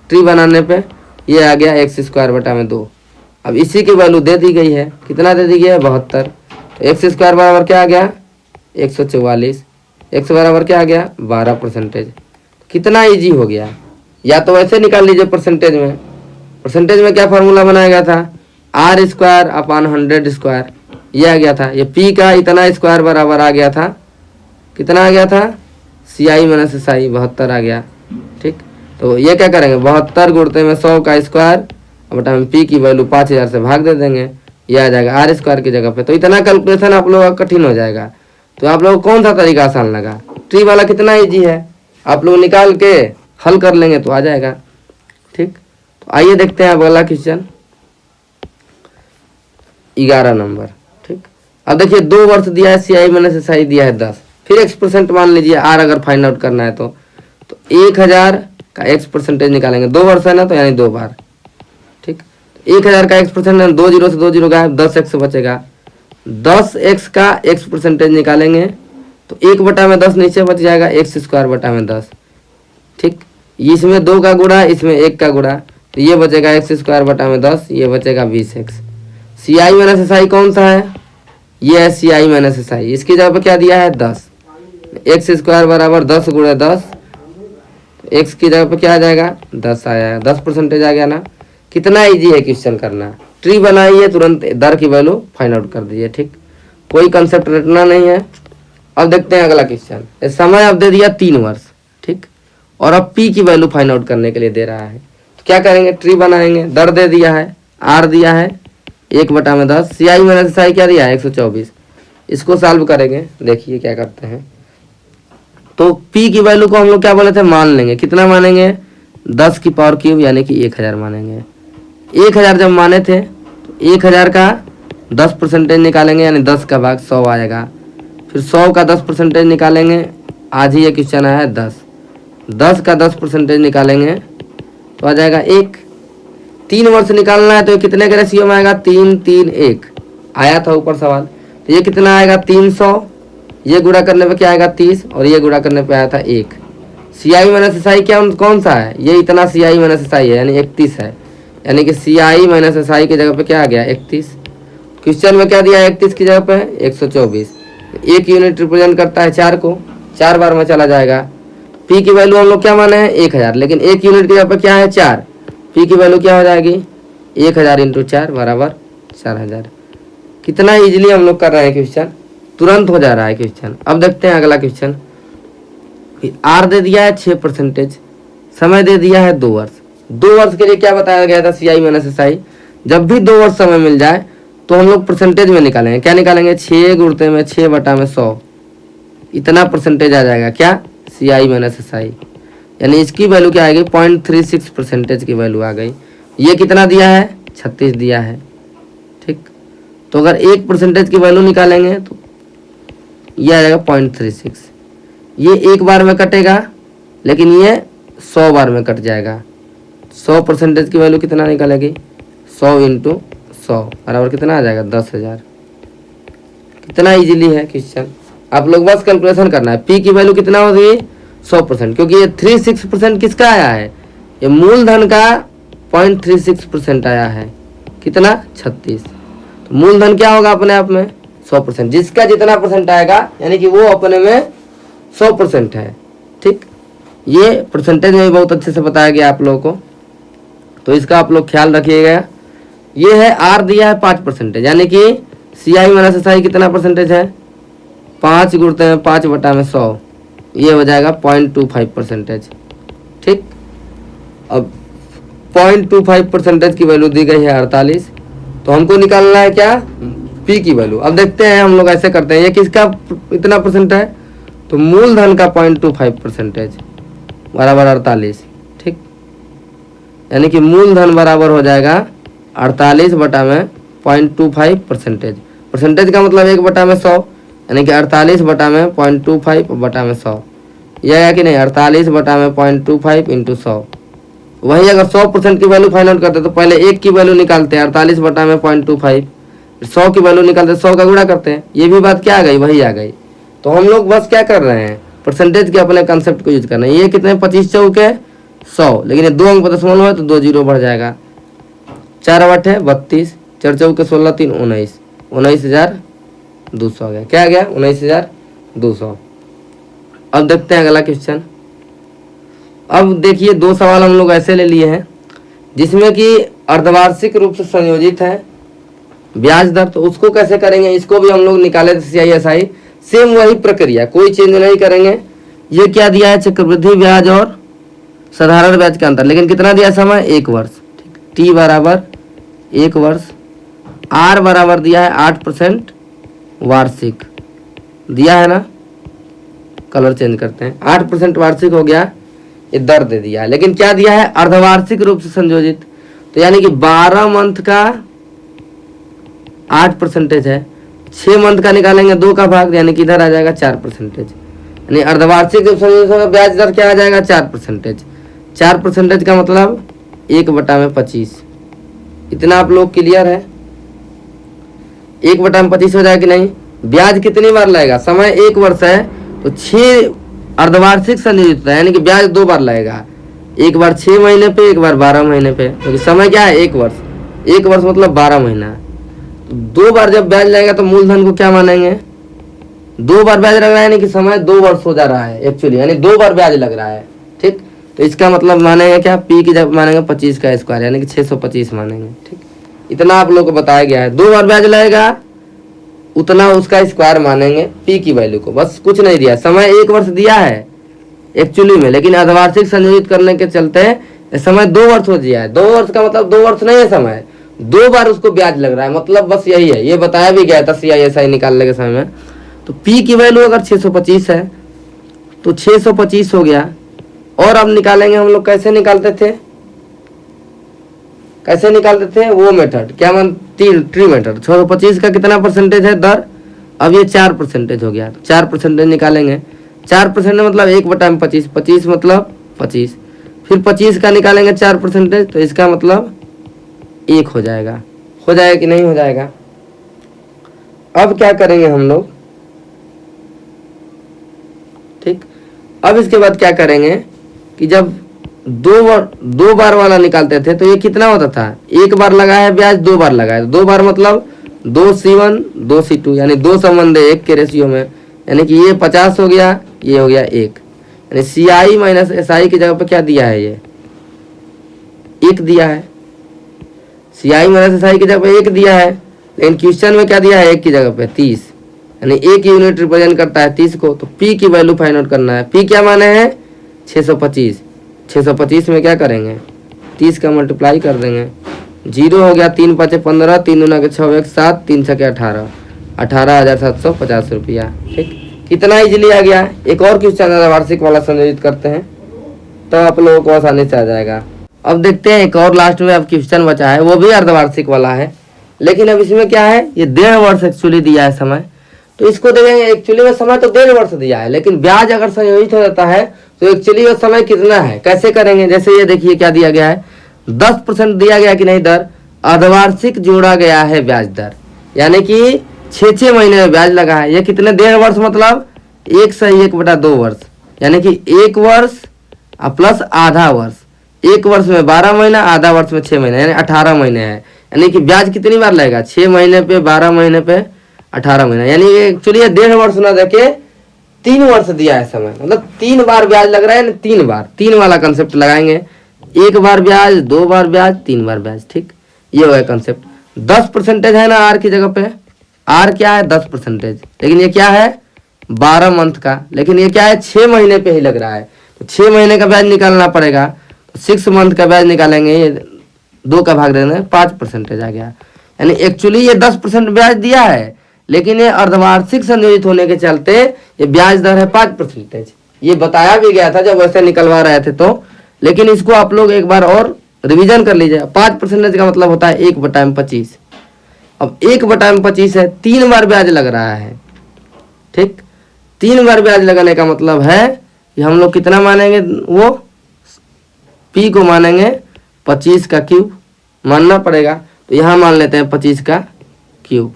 ट्री बनाने पे, ये आ गया एक्स स्क्वायर बटा में 2। अब इसी की वैल्यू दे दी गई है, कितना दे दी गई है 72, तो एक्स स्क्वायर बराबर क्या आ गया 144, एक्स बराबर क्या आ गया 12%। कितना इजी हो गया। या तो वैसे निकाल लीजिए परसेंटेज में, परसेंटेज में क्या फार्मूला बनाया गया था, आर स्क्वायर अपान 100 स्क्वायर, ये आ गया था। ये पी का इतना स्क्वायर बराबर आ गया था, कितना आ गया था, सी आई माइनस एस आई 72 आ गया, ठीक। तो ये क्या करेंगे, 72 गुणते में 100 का स्क्वायर बटा में पी की वैल्यू 5000 से भाग दे देंगे, ये आ जाएगा आर स्क्वायर की जगह पे। तो इतना कैलकुलेशन आप लोगों का कठिन हो जाएगा। तो आप लोग कौन सा तरीका आसान लगा, ट्री वाला कितना इजी है, आप लोग निकाल के हल कर लेंगे तो आ जाएगा, ठीक। तो आइए देखते हैं अब अगला क्वेश्चन 11 नंबर, ठीक। अब देखिए 2 वर्ष दिया है, सी आई माइनस एस आई दिया है 10, फिर x% मान लीजिए आर अगर फाइंड आउट करना है तो 1000 का x परसेंटेज निकालेंगे, 2 वर्ष है ना तो यानी 2 बार, ठीक। 1000 का x परसेंटेज 2 0 से 2 0 गया, 10x बचेगा, 10x का x परसेंटेज निकालेंगे तो 1 बटा में 10 नीचे बच जाएगा, एक्स स्क्वायर बटा में 10, ठीक। इसमें 2 का गुणा, इसमें 1 का गुणा, तो ये बचेगा एक्स स्क्वायर बटा में 10, ये बचेगा 20x। C I minus S आई कौन सा है, ये है सी आई माइनस एस आई, इसकी जगह पर क्या दिया है 10, एक्स स्क्वायर बराबर 10 गुणे 10, एक्स की जगह पर क्या आ जाएगा 10 आया, 10% आ गया ना। कितना इजी है क्वेश्चन करना, ट्री बनाइए तुरंत दर की वैल्यू फाइंड आउट कर दीजिए, ठीक। कोई कंसेप्ट रटना नहीं है। अब देखते हैं अगला क्वेश्चन, समय अब दे दिया 3 वर्ष, ठीक, और अब पी की वैल्यू फाइंड आउट करने के लिए दे रहा है। तो क्या करेंगे, ट्री बनाएंगे, दर दे दिया है, आर दिया है 1 बटा में 10, सी आई माइनस एस आई क्या दिया है 124, इसको सॉल्व करेंगे, देखिए क्या करते हैं। तो पी की वैल्यू को हम लोग क्या बोले थे, मान लेंगे, कितना मानेंगे 10 की पावर क्यूब यानी कि 1000 मानेंगे। 1000 जब माने थे तो 1000 का 10% निकालेंगे यानी 10 का भाग 100 आएगा, फिर 100 का 10% निकालेंगे, आज ही ये क्वेश्चन आया है 10 का 10% निकालेंगे तो आ जाएगा 1। 3 वर्ष निकालना है तो ये कितने के रेशियो में आएगा, 3 3 1 आया था ऊपर सवाल, तो ये कितना आएगा 300, ये गुणा करने पे क्या आएगा 30, और ये गुणा करने पे आया था 1। सी आई माइनस एस आई क्या कौन सा है, ये इतना सी आई माइनस एस आई है यानी 31 है, यानी कि सी आई माइनस एस आई की जगह पे क्या आ गया 31। क्वेश्चन में क्या दिया है 31 की जगह पे 124, एक यूनिट रिप्रेजेंट करता है 4 को, 4 बार में चला जाएगा। पी की वैल्यू हम लोग क्या माने हैं 1000, लेकिन 1 यूनिट की जगह पे क्या है 4, पी की वैल्यू क्या हो जाएगी 1000 इंटू 4 बराबर 4000। कितना इजीली हम लोग कर रहे हैं क्वेश्चन, तुरंत हो जा रहा है क्वेश्चन। अब देखते हैं अगला क्वेश्चन, आर दे दिया है 6%, समय दे दिया है 2 वर्ष। 2 वर्ष के लिए क्या बताया गया था सी आई माइनस एस आई, जब भी 2 वर्ष समय मिल जाए तो हम लोग परसेंटेज में निकालेंगे, क्या निकालेंगे 6 गुणते में 6 बटा में 100, इतना परसेंटेज आ जाएगा क्या सी आई माइनस एस आई, यानी इसकी वैल्यू क्या आएगी 0.36% की वैल्यू आ गई। ये कितना दिया है 36 दिया है, ठीक। तो अगर 1% की वैल्यू निकालेंगे तो ये आ जाएगा 0.36, ये 1 बार में कटेगा लेकिन ये 100 बार में कट जाएगा। 100% की वैल्यू कितना निकालेगी 100 इंटू 100 बराबर कितना आ जाएगा 10,000। कितना इजीली है क्वेश्चन, आप लोग बस कैलकुलेशन करना है। पी की वैल्यू कितना होगी 100%, क्योंकि ये 36% किसका आया है, ये मूलधन का 0.36% आया है। कितना, 36। तो मूलधन क्या होगा अपने आप में 100%, जिसका जितना परसेंट आएगा यानी कि वो अपने में 100% है। ठीक, ये परसेंटेज में बहुत अच्छे से बताया गया आप लोगों को, तो इसका आप लोग ख्याल रखिएगा। ये है आर दिया है 5%, यानी कि CI माइनस SI कितना परसेंटेज है, 5 गुणते हैं 5/100, ये हो जाएगा 0.25%। ठीक, अब 0.25% की वैल्यू दी गई है 48, तो हमको निकालना है क्या, पी की वैल्यू। अब देखते हैं हम लोग ऐसे करते हैं, ये किसका इतना परसेंट है, तो मूलधन का 0.25% बराबर 48। ठीक, यानी कि मूलधन बराबर हो जाएगा 48 बटा में 0.25%। परसेंटेज का मतलब 1/100, यानी कि 48 बटा में 0.25 बटा में 100, यह है कि नहीं, 48 बटा में 0.25 इंटू 100। वही अगर 100% की वैल्यू फाइंड आउट करते तो पहले 1 की वैल्यू निकालते हैं 48 बटा में 0.25, 100 की वैल्यू निकालते 100 का गुणा करते हैं, ये भी बात क्या आ गई, वही आ गई। तो हम लोग बस क्या कर रहे हैं, परसेंटेज के अपने कंसेप्ट को यूज करना है। ये कितने, 25 चौके 100, लेकिन ये 2 अंक पर दशमलव है तो 2 जीरो बढ़ जाएगा, 4 8 है 32, 4 चौके 16 3 19, 19,200 आ गया। क्या आ गया, 19,200। अब देखते हैं अगला क्वेश्चन। अब देखिए 2 सवाल हम लोग ऐसे ले लिए हैं जिसमें कि अर्धवार्षिक रूप से संयोजित है ब्याज दर, तो उसको कैसे करेंगे, इसको भी हम लोग निकाले थे CI SI, सेम वही प्रक्रिया, कोई चेंज नहीं करेंगे। ये क्या दिया है, चक्रवृद्धि ब्याज और साधारण ब्याज का अंतर, लेकिन कितना दिया समय, 1 वर्ष। T बराबर 1 वर्ष, R बराबर दिया है 8% वार्षिक, दिया है ना, कलर चेंज करते हैं, 8% वार्षिक हो गया, ये दर दे दिया है। लेकिन क्या दिया है, अर्धवार्षिक रूप से संयोजित, तो यानी कि 12 मंथ का 8% है, 6 मंथ का निकालेंगे 2 का भाग, यानी कि इधर आ जाएगा 4%, यानी अर्धवार्षिक रूप से संयोजित ब्याज दर क्या आ जाएगा, 4%। 4% का मतलब 1/25। इतना आप लोग क्लियर है, 1/25 हो जाएगा कि नहीं। ब्याज कितनी बार लगेगा, समय 1 वर्ष है तो 6 अर्धवार्षिक संयोजित है, यानी कि ब्याज 2 बार लगेगा, एक बार 6 महीने पे, एक बार 12 महीने पे, क्योंकि समय क्या है, 1 वर्ष, 1 वर्ष मतलब 12 महीना। 2 बार जब ब्याज लगेगा तो मूलधन को क्या मानेंगे, 2 बार ब्याज लग रहा है, यानी कि समय 2 वर्ष हो जा रहा है एक्चुअली, यानी 2 बार ब्याज लग रहा है। ठीक, तो इसका मतलब मानेंगे क्या, पी की जब मानेंगे 25 का स्क्वायर, यानी कि 625 मानेंगे। ठीक, इतना आप लोग को बताया गया है, 2 बार ब्याज लगेगा उतना उसका स्क्वायर मानेंगे पी की वैल्यू को, बस कुछ नहीं दिया। समय 1 वर्ष दिया है एक्चुअली में, लेकिन अर्धवार्षिक संयोजित करने के चलते समय 2 वर्ष हो गया है। 2 वर्ष का मतलब 2 वर्ष नहीं है, समय 2 बार उसको ब्याज लग रहा है, मतलब बस यही है, ये बताया भी गया था CI SI निकालने के समय में। तो पी की वैल्यू अगर 625 है तो 625 हो गया। और अब निकालेंगे हम लोग, कैसे निकालते थे, कैसे निकालते थे, वो मेथड क्या मान, ट्री मेथड। 625 का कितना परसेंटेज है दर, अब ये 4% हो गया, 4% निकालेंगे। 4% मतलब 1/25, 25 मतलब 25, फिर 25 का निकालेंगे 4%, तो इसका मतलब 1 हो जाएगा कि नहीं हो जाएगा। अब क्या करेंगे हम लोग, ठीक, अब इसके बाद क्या करेंगे कि जब 2 बार वाला निकालते थे तो ये कितना होता था, 1 बार लगा है ब्याज, 2 बार लगा है, 2 बार मतलब 2C1 2C2, यानी 2 संबंध है 1 के रेशियो में, यानी कि ये 50 हो गया, ये हो गया 1, यानी CI माइनस SI की जगह पे क्या दिया है, ये 1 दिया है। CI माइनस SI की जगह पे 1 दिया है, लेकिन क्वेश्चन में क्या दिया है, 1 की जगह पे 30, यानी 1 यूनिट रिप्रेजेंट करता है 30 को। तो P की वैल्यू फाइंड आउट करना है। P क्या माने हैं, 625। 625 में क्या करेंगे, 30 का मल्टीप्लाई कर देंगे, 0 हो गया, 3 5 15, 3 दूना के 6 1 7, 3 6 18, 18,750 रुपया। ठीक, कितना इजीली आ गया। एक और क्वेश्चन वार्षिक वाला संयोजित करते हैं तो आप लोगों को आसानी से आ जाएगा। अब देखते हैं एक और लास्ट में अब क्वेश्चन बचा है, वो भी अर्धवार्षिक वाला है, लेकिन अब इसमें क्या है, ये 1.5 वर्ष एक्चुअली दिया है समय, तो इसको देखेंगे। एक्चुअली में समय तो 1.5 वर्ष दिया है, लेकिन ब्याज अगर संयोजित हो जाता है तो एक्चुअली वो समय कितना है, कैसे करेंगे। जैसे ये देखिए क्या दिया गया है, 10% दिया गया कि नहीं दर, अर्धवार्षिक जोड़ा गया है ब्याज दर, यानी कि 6 महीने में ब्याज लगा है। ये कितने, 1.5 वर्ष मतलब 1 से 1/2 वर्ष, यानी कि 1 वर्ष प्लस आधा वर्ष। 1 वर्ष में 12 महीना, आधा वर्ष में 6 महीना, यानी 18 महीने है। यानी कि ब्याज कितनी बार लगेगा? 6 महीने पे, 12 महीने पे, 18 महीना। यानी एक्चुअली 1.5 वर्ष ना देके 3 वर्ष दिया है समय, मतलब 3 बार ब्याज लग रहा है। 3 बार, 3 वाला कंसेप्ट लगाएंगे। 1 बार ब्याज, 2 बार ब्याज, 3 बार ब्याज। ठीक, ये हुआ कंसेप्ट। 10% है ना आर की जगह पे। आर क्या है? 10%। लेकिन ये क्या है? 12 मंथ का। लेकिन ये क्या है? 6 महीने पे ही लग रहा है, तो 6 महीने का ब्याज निकालना पड़ेगा। तो 6 मंथ का ब्याज निकालेंगे, ये 2 का भाग देंगे, 5% आ गया। यानी एक्चुअली ये 10% ब्याज दिया है, लेकिन ये अर्धवार्षिक संयोजित होने के चलते ये ब्याज दर है 5%। ये बताया भी गया था जब वैसे निकलवा रहे थे तो, लेकिन इसको आप लोग एक बार और रिवीजन कर लीजिए। 5% का मतलब होता है 1/25। अब 1/25 है, 3 बार ब्याज लग रहा है। ठीक, 3 बार ब्याज लगाने का मतलब है कि हम लोग कितना मानेंगे? वो पी को मानेंगे 25 का क्यूब मानना पड़ेगा। तो यहाँ मान लेते हैं 25 का क्यूब।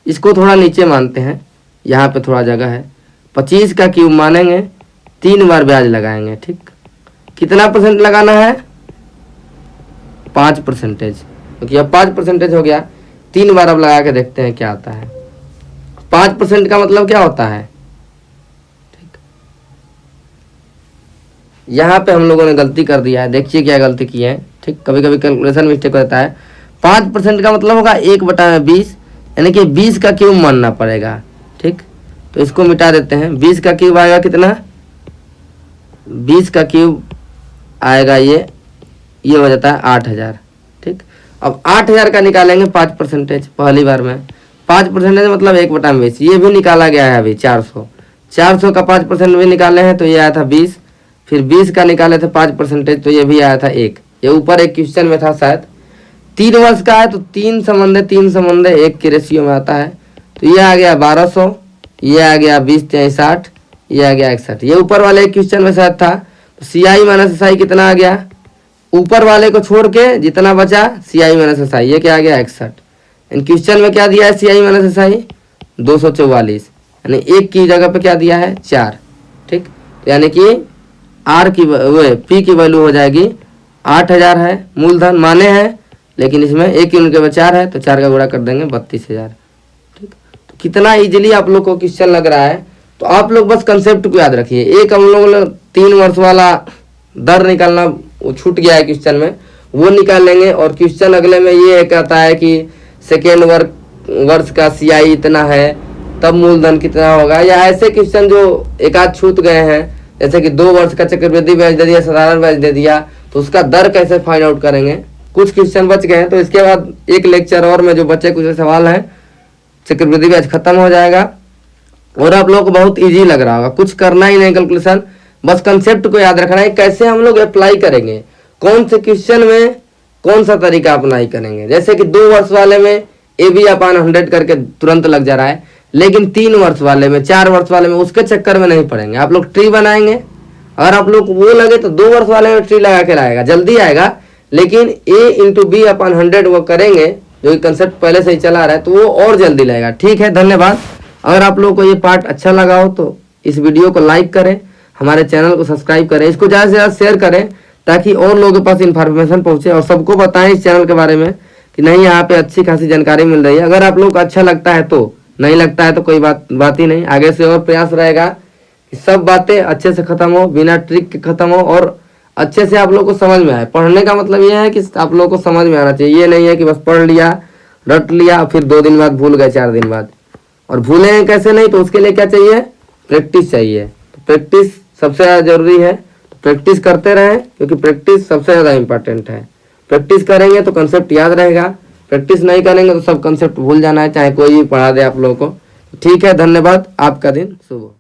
इसको थोड़ा नीचे मानते हैं, यहाँ पे थोड़ा जगह है। 25 का क्यूब मानेंगे, 3 बार ब्याज लगाएंगे। ठीक, कितना % लगाना है? 5%। क्योंकि अब 5% हो गया। 3 बार अब लगा के देखते हैं क्या आता है। 5% का मतलब क्या होता है? ठीक, यहाँ पे हम लोगों ने गलती कर दिया है। देखिए क्या गलती की है। ठीक, कभी कभी कैलकुलेशन मिस्टेक होता है। 5% का मतलब होगा 1/20, यानी कि 20 का क्यूब मानना पड़ेगा। ठीक, तो इसको मिटा देते हैं। 20 का क्यूब आएगा कितना? 20 का क्यूब आएगा ये हो जाता है 8000। ठीक, अब 8000 का निकालेंगे 5% पहली बार में। 5% मतलब 1/20। ये भी निकाला गया है अभी 400 का 5% भी निकाले हैं, तो ये आया था 20। फिर 20 का निकाले थे 5%, तो ये भी आया था 1। ये ऊपर एक क्वेश्चन में था शायद। 3 वर्ष का है तो 3:1 के रेशियो में आता है। तो ये आ गया 1200, ये आ गया 20 × 60, ये आ गया 61। ये ऊपर वाले क्वेश्चन में शायद था। तो CI माइनस SI कितना आ गया? ऊपर वाले को छोड़ के जितना बचा CI माइनस SI, ये क्या आ गया? 61। इन क्वेश्चन में क्या दिया है? CI माइनस SI 244, यानी 1 की जगह पे क्या दिया है? 4। ठीक, तो यानी कि आर की पी की वैल्यू हो जाएगी 8000 है, मूलधन माने हैं, लेकिन इसमें 1 यूनिट के बाद 4 है, तो 4 का गुणा कर देंगे 32000। ठीक, तो कितना इजीली आप लोग को क्वेश्चन लग रहा है। तो आप लोग बस कंसेप्ट को याद रखिए। एक हम लोगों ने 3 वर्ष वाला दर निकालना वो छूट गया है क्वेश्चन में, वो निकाल लेंगे। और क्वेश्चन अगले में ये कहता है कि सेकेंड वर्ष का CI इतना है, तब मूलधन कितना होगा, या ऐसे क्वेश्चन जो एक आध छूट गए हैं, जैसे कि 2 वर्ष का चक्रवृद्धि ब्याज दे दिया, साधारण ब्याज दे दिया, तो उसका दर कैसे फाइंड आउट करेंगे। कुछ क्वेश्चन बच गए हैं, तो इसके बाद एक लेक्चर और में जो बचे कुछ सवाल हैं, चक्रवृद्धि ब्याज खत्म हो जाएगा और आप लोग को बहुत इजी लग रहा होगा। कुछ करना ही नहीं कैलकुलेशन, बस कंसेप्ट को याद रखना है। कैसे हम लोग अप्लाई करेंगे, कौन से क्वेश्चन में कौन सा तरीका अप्लाई करेंगे। जैसे कि 2 वर्ष वाले में AB/100 करके तुरंत लग जा रहा है, लेकिन 3 वर्ष वाले में, 4 वर्ष वाले में उसके चक्कर में नहीं पड़ेंगे। आप लोग ट्री बनाएंगे, अगर आप लोग वो लगे तो 2 वर्ष वाले में ट्री लगा के लाएगा, जल्दी आएगा। लेकिन A/B/100 वो करेंगे, जो कंसेप्ट पहले से ही चला रहा है, तो वो और जल्दी लगेगा। ठीक है, धन्यवाद। अगर आप लोग को ये पार्ट अच्छा लगा हो तो इस वीडियो को लाइक करें, हमारे चैनल को सब्सक्राइब करें, इसको ज़्यादा से ज़्यादा शेयर करें, ताकि और लोगों के पास इन्फॉर्मेशन पहुंचे। और सबको बताएं इस चैनल के बारे में कि नहीं, यहाँ पे अच्छी खासी जानकारी मिल रही है। अगर आप लोग को अच्छा लगता है तो, नहीं लगता है तो कोई बात ही नहीं। आगे से और प्रयास रहेगा कि सब बातें अच्छे से खत्म हो, बिना ट्रिक के खत्म हो, और अच्छे से आप लोग को समझ में आए। पढ़ने का मतलब ये है कि आप लोग को समझ में आना चाहिए। ये नहीं है कि बस पढ़ लिया, रट लिया, फिर 2 दिन बाद भूल गए, 4 दिन बाद। और भूलें कैसे नहीं, तो उसके लिए क्या चाहिए? प्रैक्टिस चाहिए। तो प्रैक्टिस सबसे ज़्यादा जरूरी है। तो प्रैक्टिस करते रहें, क्योंकि प्रैक्टिस सबसे ज़्यादा इंपॉर्टेंट है। प्रैक्टिस करेंगे तो कंसेप्ट याद रहेगा, प्रैक्टिस नहीं करेंगे तो सब कंसेप्ट भूल जाना है, चाहे कोई भी पढ़ा दे आप लोगों को। ठीक है, धन्यवाद। आपका दिन शुभ हो।